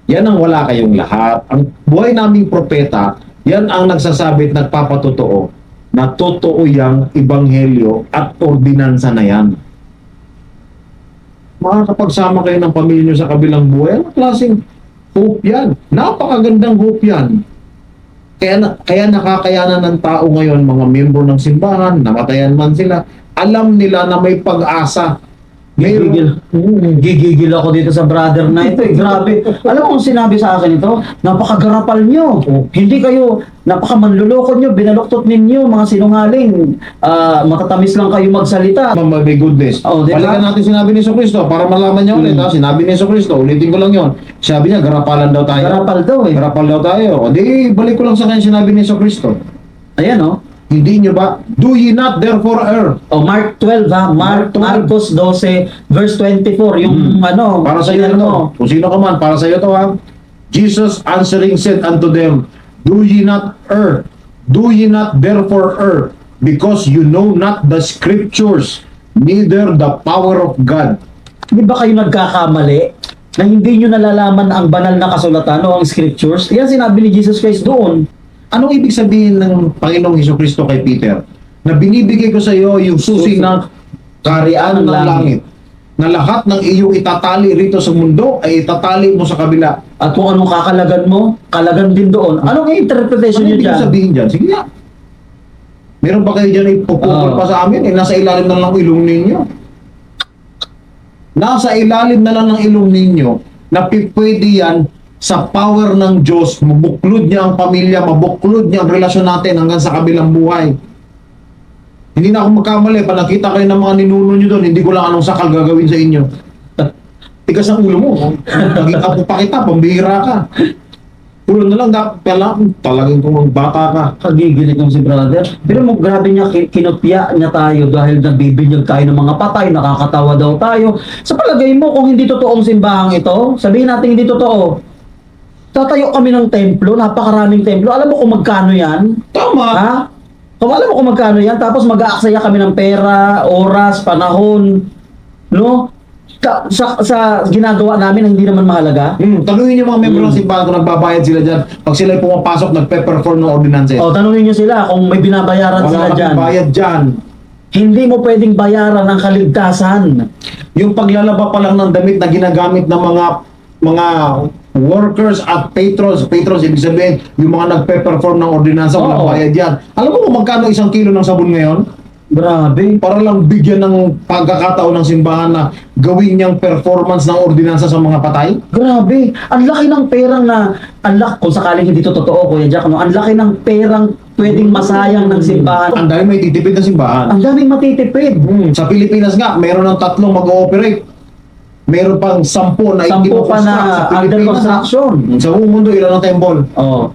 Yan ang wala kayong lahat. Ang buhay naming propeta, yan ang nagsasabi at nagpapatotoo na totoo yung ebanghelyo at ordinansa na yan. Makakapagsama kayo ng pamilya nyo sa kabilang buhay, ang klaseng hope yan. Napakagandang hope yan. Kaya nakakayanan ng tao ngayon, mga miyembro ng simbahan, namatayan man sila, alam nila na may pag-asa. Gigigil ako dito sa brother na ito eh. Grabe. Alam mo kung sinabi sa akin ito? Napakagarapal nyo. Hindi kayo, napakamanluloko nyo, binaluktot ninyo, mga sinungaling. Matatamis lang kayo magsalita. My goodness. Oh, diba? Balikan natin sinabi ni Jesucristo para malaman niya ulit. Ha? Sinabi ni Jesucristo, ulitin ko lang yon. Sabi niya, garapalan daw tayo. Garapal daw eh. Garapal daw tayo. O di, balik ko lang sa kanya sinabi ni Jesucristo. Ayan oh. Hindi nyo ba? Do ye not therefore err? Oh, Mark 12 ha. Mark 12. Marcos 12 verse 24. Yung ano. Para sa iyo tingnan to. Kung sino ka man, para sa iyo to ha. Jesus answering said unto them, do ye not err? Do ye not therefore err? Because you know not the scriptures, neither the power of God. Di ba kayo nagkakamali? Na hindi nyo nalalaman ang banal na kasulatan o ang scriptures? Yan sinabi ni Jesus Christ doon. Anong ibig sabihin ng Panginoong Hesukristo kay Peter? Na binibigay ko sa iyo yung susi ng kaharian ng langit. Na lahat ng iyong itatali rito sa mundo ay itatali mo sa kabila. At kung anong kakalagan mo, kalagan din doon. Anong interpretation Ano nyo ibig dyan? sabihin dyan? Sige nga. Meron ba kayo dyan ipupukol pa sa amin? Eh, nasa ilalim na lang ng ilong ninyo. Nasa ilalim na lang ng ilong ninyo na pwede yan sa power ng Diyos, mabuklod niya ang pamilya, mabuklod niya ang relasyon natin hanggang sa kabilang buhay. Hindi na ako magkamali, pag nakita kayo ng mga ninuno nyo doon, hindi ko lang anong sakal gagawin sa inyo. Tigas ang ulo mo. Naging apo pa kita, pambihira ka. Pulo na lang, talagang kung magbata ka. Kagigilit ng si brother. Pero mo, grabe niya, kinopya niya tayo dahil nabibinyag tayo ng mga patay, nakakatawa daw tayo. Sa palagay mo, kung hindi totoong simbahang ito, sabihin natin hindi totoo. Tatayo kami ng templo, napakaraming templo. Alam mo kung magkano yan? Tama. Ha? Kung alam mo kung magkano yan, tapos mag-aaksaya kami ng pera, oras, panahon, no? sa ginagawa namin na hindi naman mahalaga. Tanungin yung mga membro ng simbahan kung nagbabayad sila dyan. Pag sila pumapasok, nagpe-perform ng ordinances. O, tanungin nyo sila kung may binabayaran sila Wala dyan. kang bayad dyan. Hindi mo pwedeng bayaran ng kaligtasan. Yung paglalaba pa lang ng damit na ginagamit ng mga workers at patrons, ibig sabihin, yung mga nagpe-perform ng ordinansa, walang Oo. bayad yan. Alam mo kung magkano 1 kilo ng sabon ngayon? Grabe. Para lang bigyan ng pagkakataon ng simbahan na gawin niyang performance ng ordinansa sa mga patay? Grabe. Ang laki ng perang kung sakaling hindi to totoo, Kuya Jack, no? Ang laki ng perang pwedeng masayang ng simbahan. Ang dami may titipid na simbahan. Ang daming matitipid. Sa Pilipinas nga, meron ng 3 mag-ooperate. Meron pang 10 na hindi 10 pa na under construction. Sa buong mundo, ilan ang temple? Oh,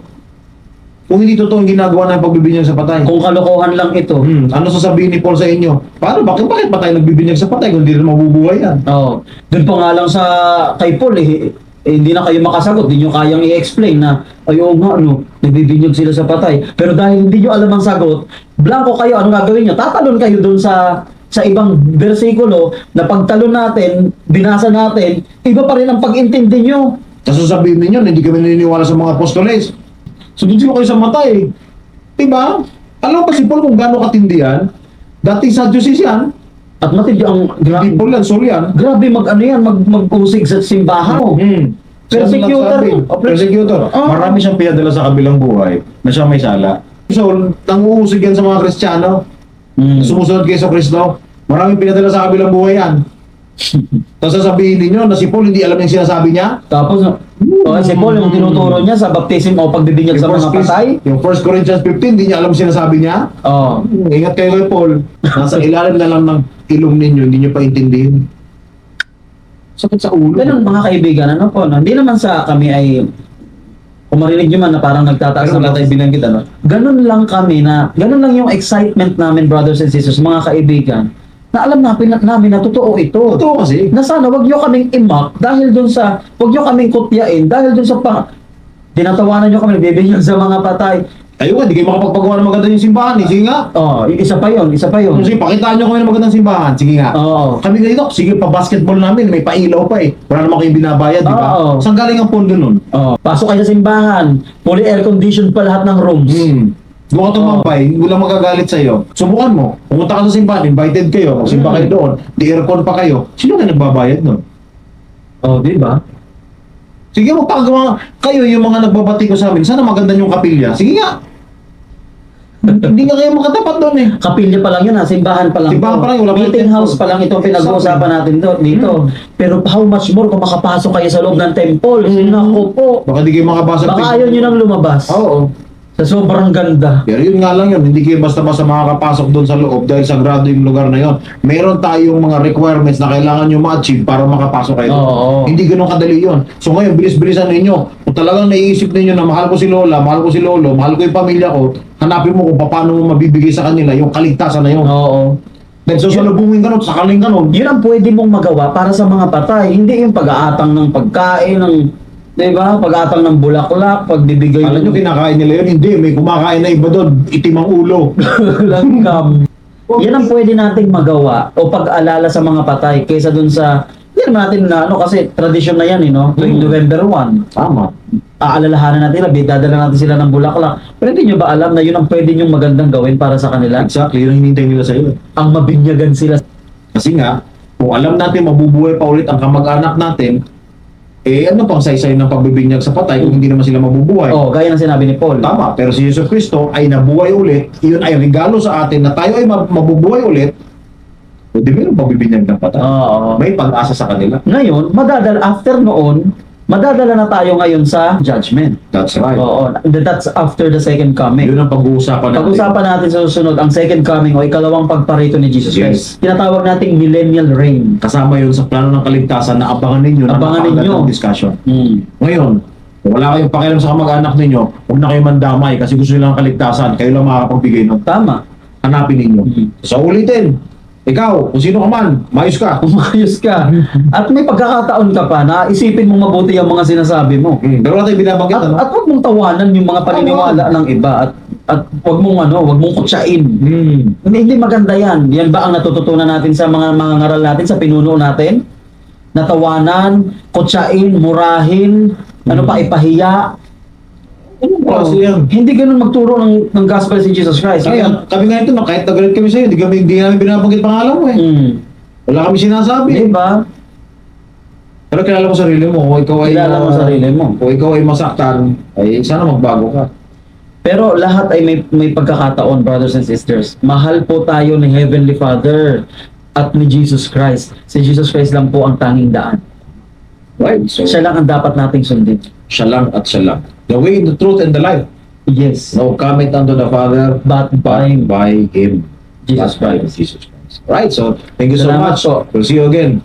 Kung hindi totoo ang ginagawa ng pagbibinyag sa patay. kung kalokohan lang ito. Ano sasabihin ni Paul sa inyo? Paano? Bakit pa tayo nagbibinyag sa patay kung hindi rin mabubuhay yan? Oh, doon pa nga lang sa kay Paul hindi na kayo makasagot, hindi nyo kayang i-explain na ayo nga nagbibinyag sila sa patay. Pero dahil hindi nyo alam ang sagot, blanco kayo, ano gagawin nyo? Tatalon kayo doon sa ibang bersikulo na pagtalon natin, binasa natin, iba pa rin ang pag-intindi nyo. Tapos sasabihin ninyo, hindi kami naniniwala sa mga apostoles. Sundin ko kayo sa matay. Diba? Alam mo ba si Paul kung gaano katindi yan? Dati sa Diyos yan. At matindi ang Di Paul yan, Saul yan. grabe mag-usig sa simbahan. Persecutor. Persecutor. Oh. Marami siyang pinadala sa kabilang buhay na siya may sala. So, nanguusig yan sa mga Kristiyano. Sumusunod kay Kristo. Maraming pinadala sa kabilang buhay yan. Tapos sasabihin ninyo na si Paul hindi alam yung sinasabi niya. Tapos, si Paul yung tinuturo niya sa baptism o pagbibinyag sa mga patay. Yung 1 Corinthians 15, hindi niya alam yung sinasabi niya. Oh. Ingat kayo kay Paul. Nasa ilalim na lang ng ilong ninyo, hindi niyo pa intindihin. Sakit sa ulo. Ganun mga kaibigan, ano po, no? Hindi naman sa kami ay, kung marinig nyo man na parang nagtataas Pero na wala tayong binanggit, ano? ganun lang kami ganun lang yung excitement namin, brothers and sisters, mga kaibigan, na alam namin na totoo ito. Totoo kasi. Na sana wag nyo kaming imak dahil dun sa, wag nyo kaming kutyain dahil dun sa tinatawanan nyo kami, bibigyan sa mga patay. Kayo nga, hindi kayo makapagpagawa ng maganda yung simbahan. Sige nga. Oh, isa pa yun. Sige, pakitaan nyo kami ng magandang simbahan. Sige nga. Oo. Kami ganito, sige, pa-basketball namin, may pailaw pa eh. Wala naman kayong binabayad, di ba? Oo. Saan galing ang pondo nun? Oh, pasok kayo sa simbahan, fully air conditioned pa lahat ng rooms. Doon ka tumambay, walang magagalit sa'yo. Subukan mo. Pumunta ka sa simbahan, invited kayo, magsimba kayo doon, di aircon pa kayo. Sino ka nagbabayad nun? Oh, di ba? Sige, magpagawa kayo yung mga nagbabati ko sa amin. Sana maganda yung kapilya. Sige nga. Hindi nga kayo makatapat doon eh. Kapilya pa lang yun, simbahan pa lang. Simbahan to. pa lang, wala pa Meeting yung house temple. pa lang itong pinag-uusapan natin dito. Pero how much more kung makapasok kayo sa loob ng temple? Naku po. Baka di kayo makabasa. Baka ayaw nyo nang lumabas. Oo. Sa sobrang ganda. Pero yun nga lang yun, hindi kayo basta-basta makakapasok doon sa loob dahil sagrado yung lugar na yun. Meron tayong mga requirements na kailangan nyo ma-achieve para makapasok kayo doon. Oo. Hindi ganun kadali yun. So ngayon, bilis-bilisan ninyo. Kung talagang naiisip ninyo na mahal ko si Lola, mahal ko si Lolo, mahal ko yung pamilya ko, hanapin mo kung paano mo mabibigay sa kanila yung kaligtasan na yun. Oo. Dahil susalubungin ka nun, sakaling ka nun. Yun ang pwede mong magawa para sa mga patay. Hindi yung pag-aatang ng pagkain, di ba? Pag-aatang ng bulaklak, pagbibigay Alam nyo, kinakain nila yun. Hindi, may kumakain na iba doon, itim ang ulo. langgam. Yan ang pwede nating magawa o pag-alala sa mga patay kaysa dun sa hindi naman natin na kasi tradisyon na yan tuwing November 1. Tama. Aalalahanan natin na dadala natin sila ng bulaklak. Pero hindi nyo ba alam na yun ang pwede nyong magandang gawin para sa kanila? Exactly, yun ang hinintay nila sa'yo. Ang mabinyagan sila. Kasi nga, kung alam natin mabubuhay pa ulit ang kamag-anak natin, ano pang saysay ng pagbibinyag sa patay kung hindi naman sila mabubuhay? Oh, gaya ng sinabi ni Paul. Tama, pero si Yesu Cristo ay nabuhay ulit, iyon ay regalo sa atin na tayo ay mabubuhay ulit, o di meron pagbibinyag ng patay. Oo. May pag-asa sa kanila. Ngayon, after noon, madadala na tayo ngayon sa judgment. That's right. Oo, that's after the second coming. Yun ang pag-uusapan natin. Pag-usapan natin sa susunod ang second coming o ikalawang pagparito ni Jesus Yes. Christ. Tinatawag nating millennial reign. Kasama yun sa plano ng kaligtasan na abangan ninyo Abangan na ninyo. ng discussion. Mm. Ngayon, kung wala kayong pakialam sa kamag-anak ninyo, huwag na kayo mandamay kasi gusto nila ng kaligtasan. Kayo lang makakapagbigay nun. Tama. Hanapin ninyo. Mm. So ulitin, ikaw, kung sino ka man, maayos ka. Umayos ka. At may pagkakataon ka pa na isipin mong mabuti ang mga sinasabi mo. Pero wala tayong binabanggit, ano? At huwag mong tawanan yung mga paniniwala ng iba at huwag mong huwag mong kutsain. Hindi maganda yan. Yan ba ang natututunan natin sa mga ngaral natin, sa pinuno natin? natawanan, kutsain, murahin, ano pa, ipahiya. Anong klase yan? Hindi ganun magturo ng gospel si Jesus Christ. Kaya kami nga ito, no, kahit nagalit kami sa'yo, hindi namin binabanggit pangalan mo eh. Mm. Wala kami sinasabi. Di ba? Pero kilala mo sarili mo, kung ikaw ay Kilala mo sarili mo. kung ikaw ay masaktan, ay sana magbago ka. Pero lahat ay may pagkakataon, brothers and sisters. Mahal po tayo ni Heavenly Father at ni Jesus Christ. Si Jesus Christ lang po ang tanging daan. Right? So, Siya lang ang dapat nating sundin. siya lang at siya lang. The way, the truth, and the life. Yes. No comment unto the Father, But by Him. Jesus But by Christ. Jesus Christ. Right? So, thank you so Salamat much. po. We'll see you again.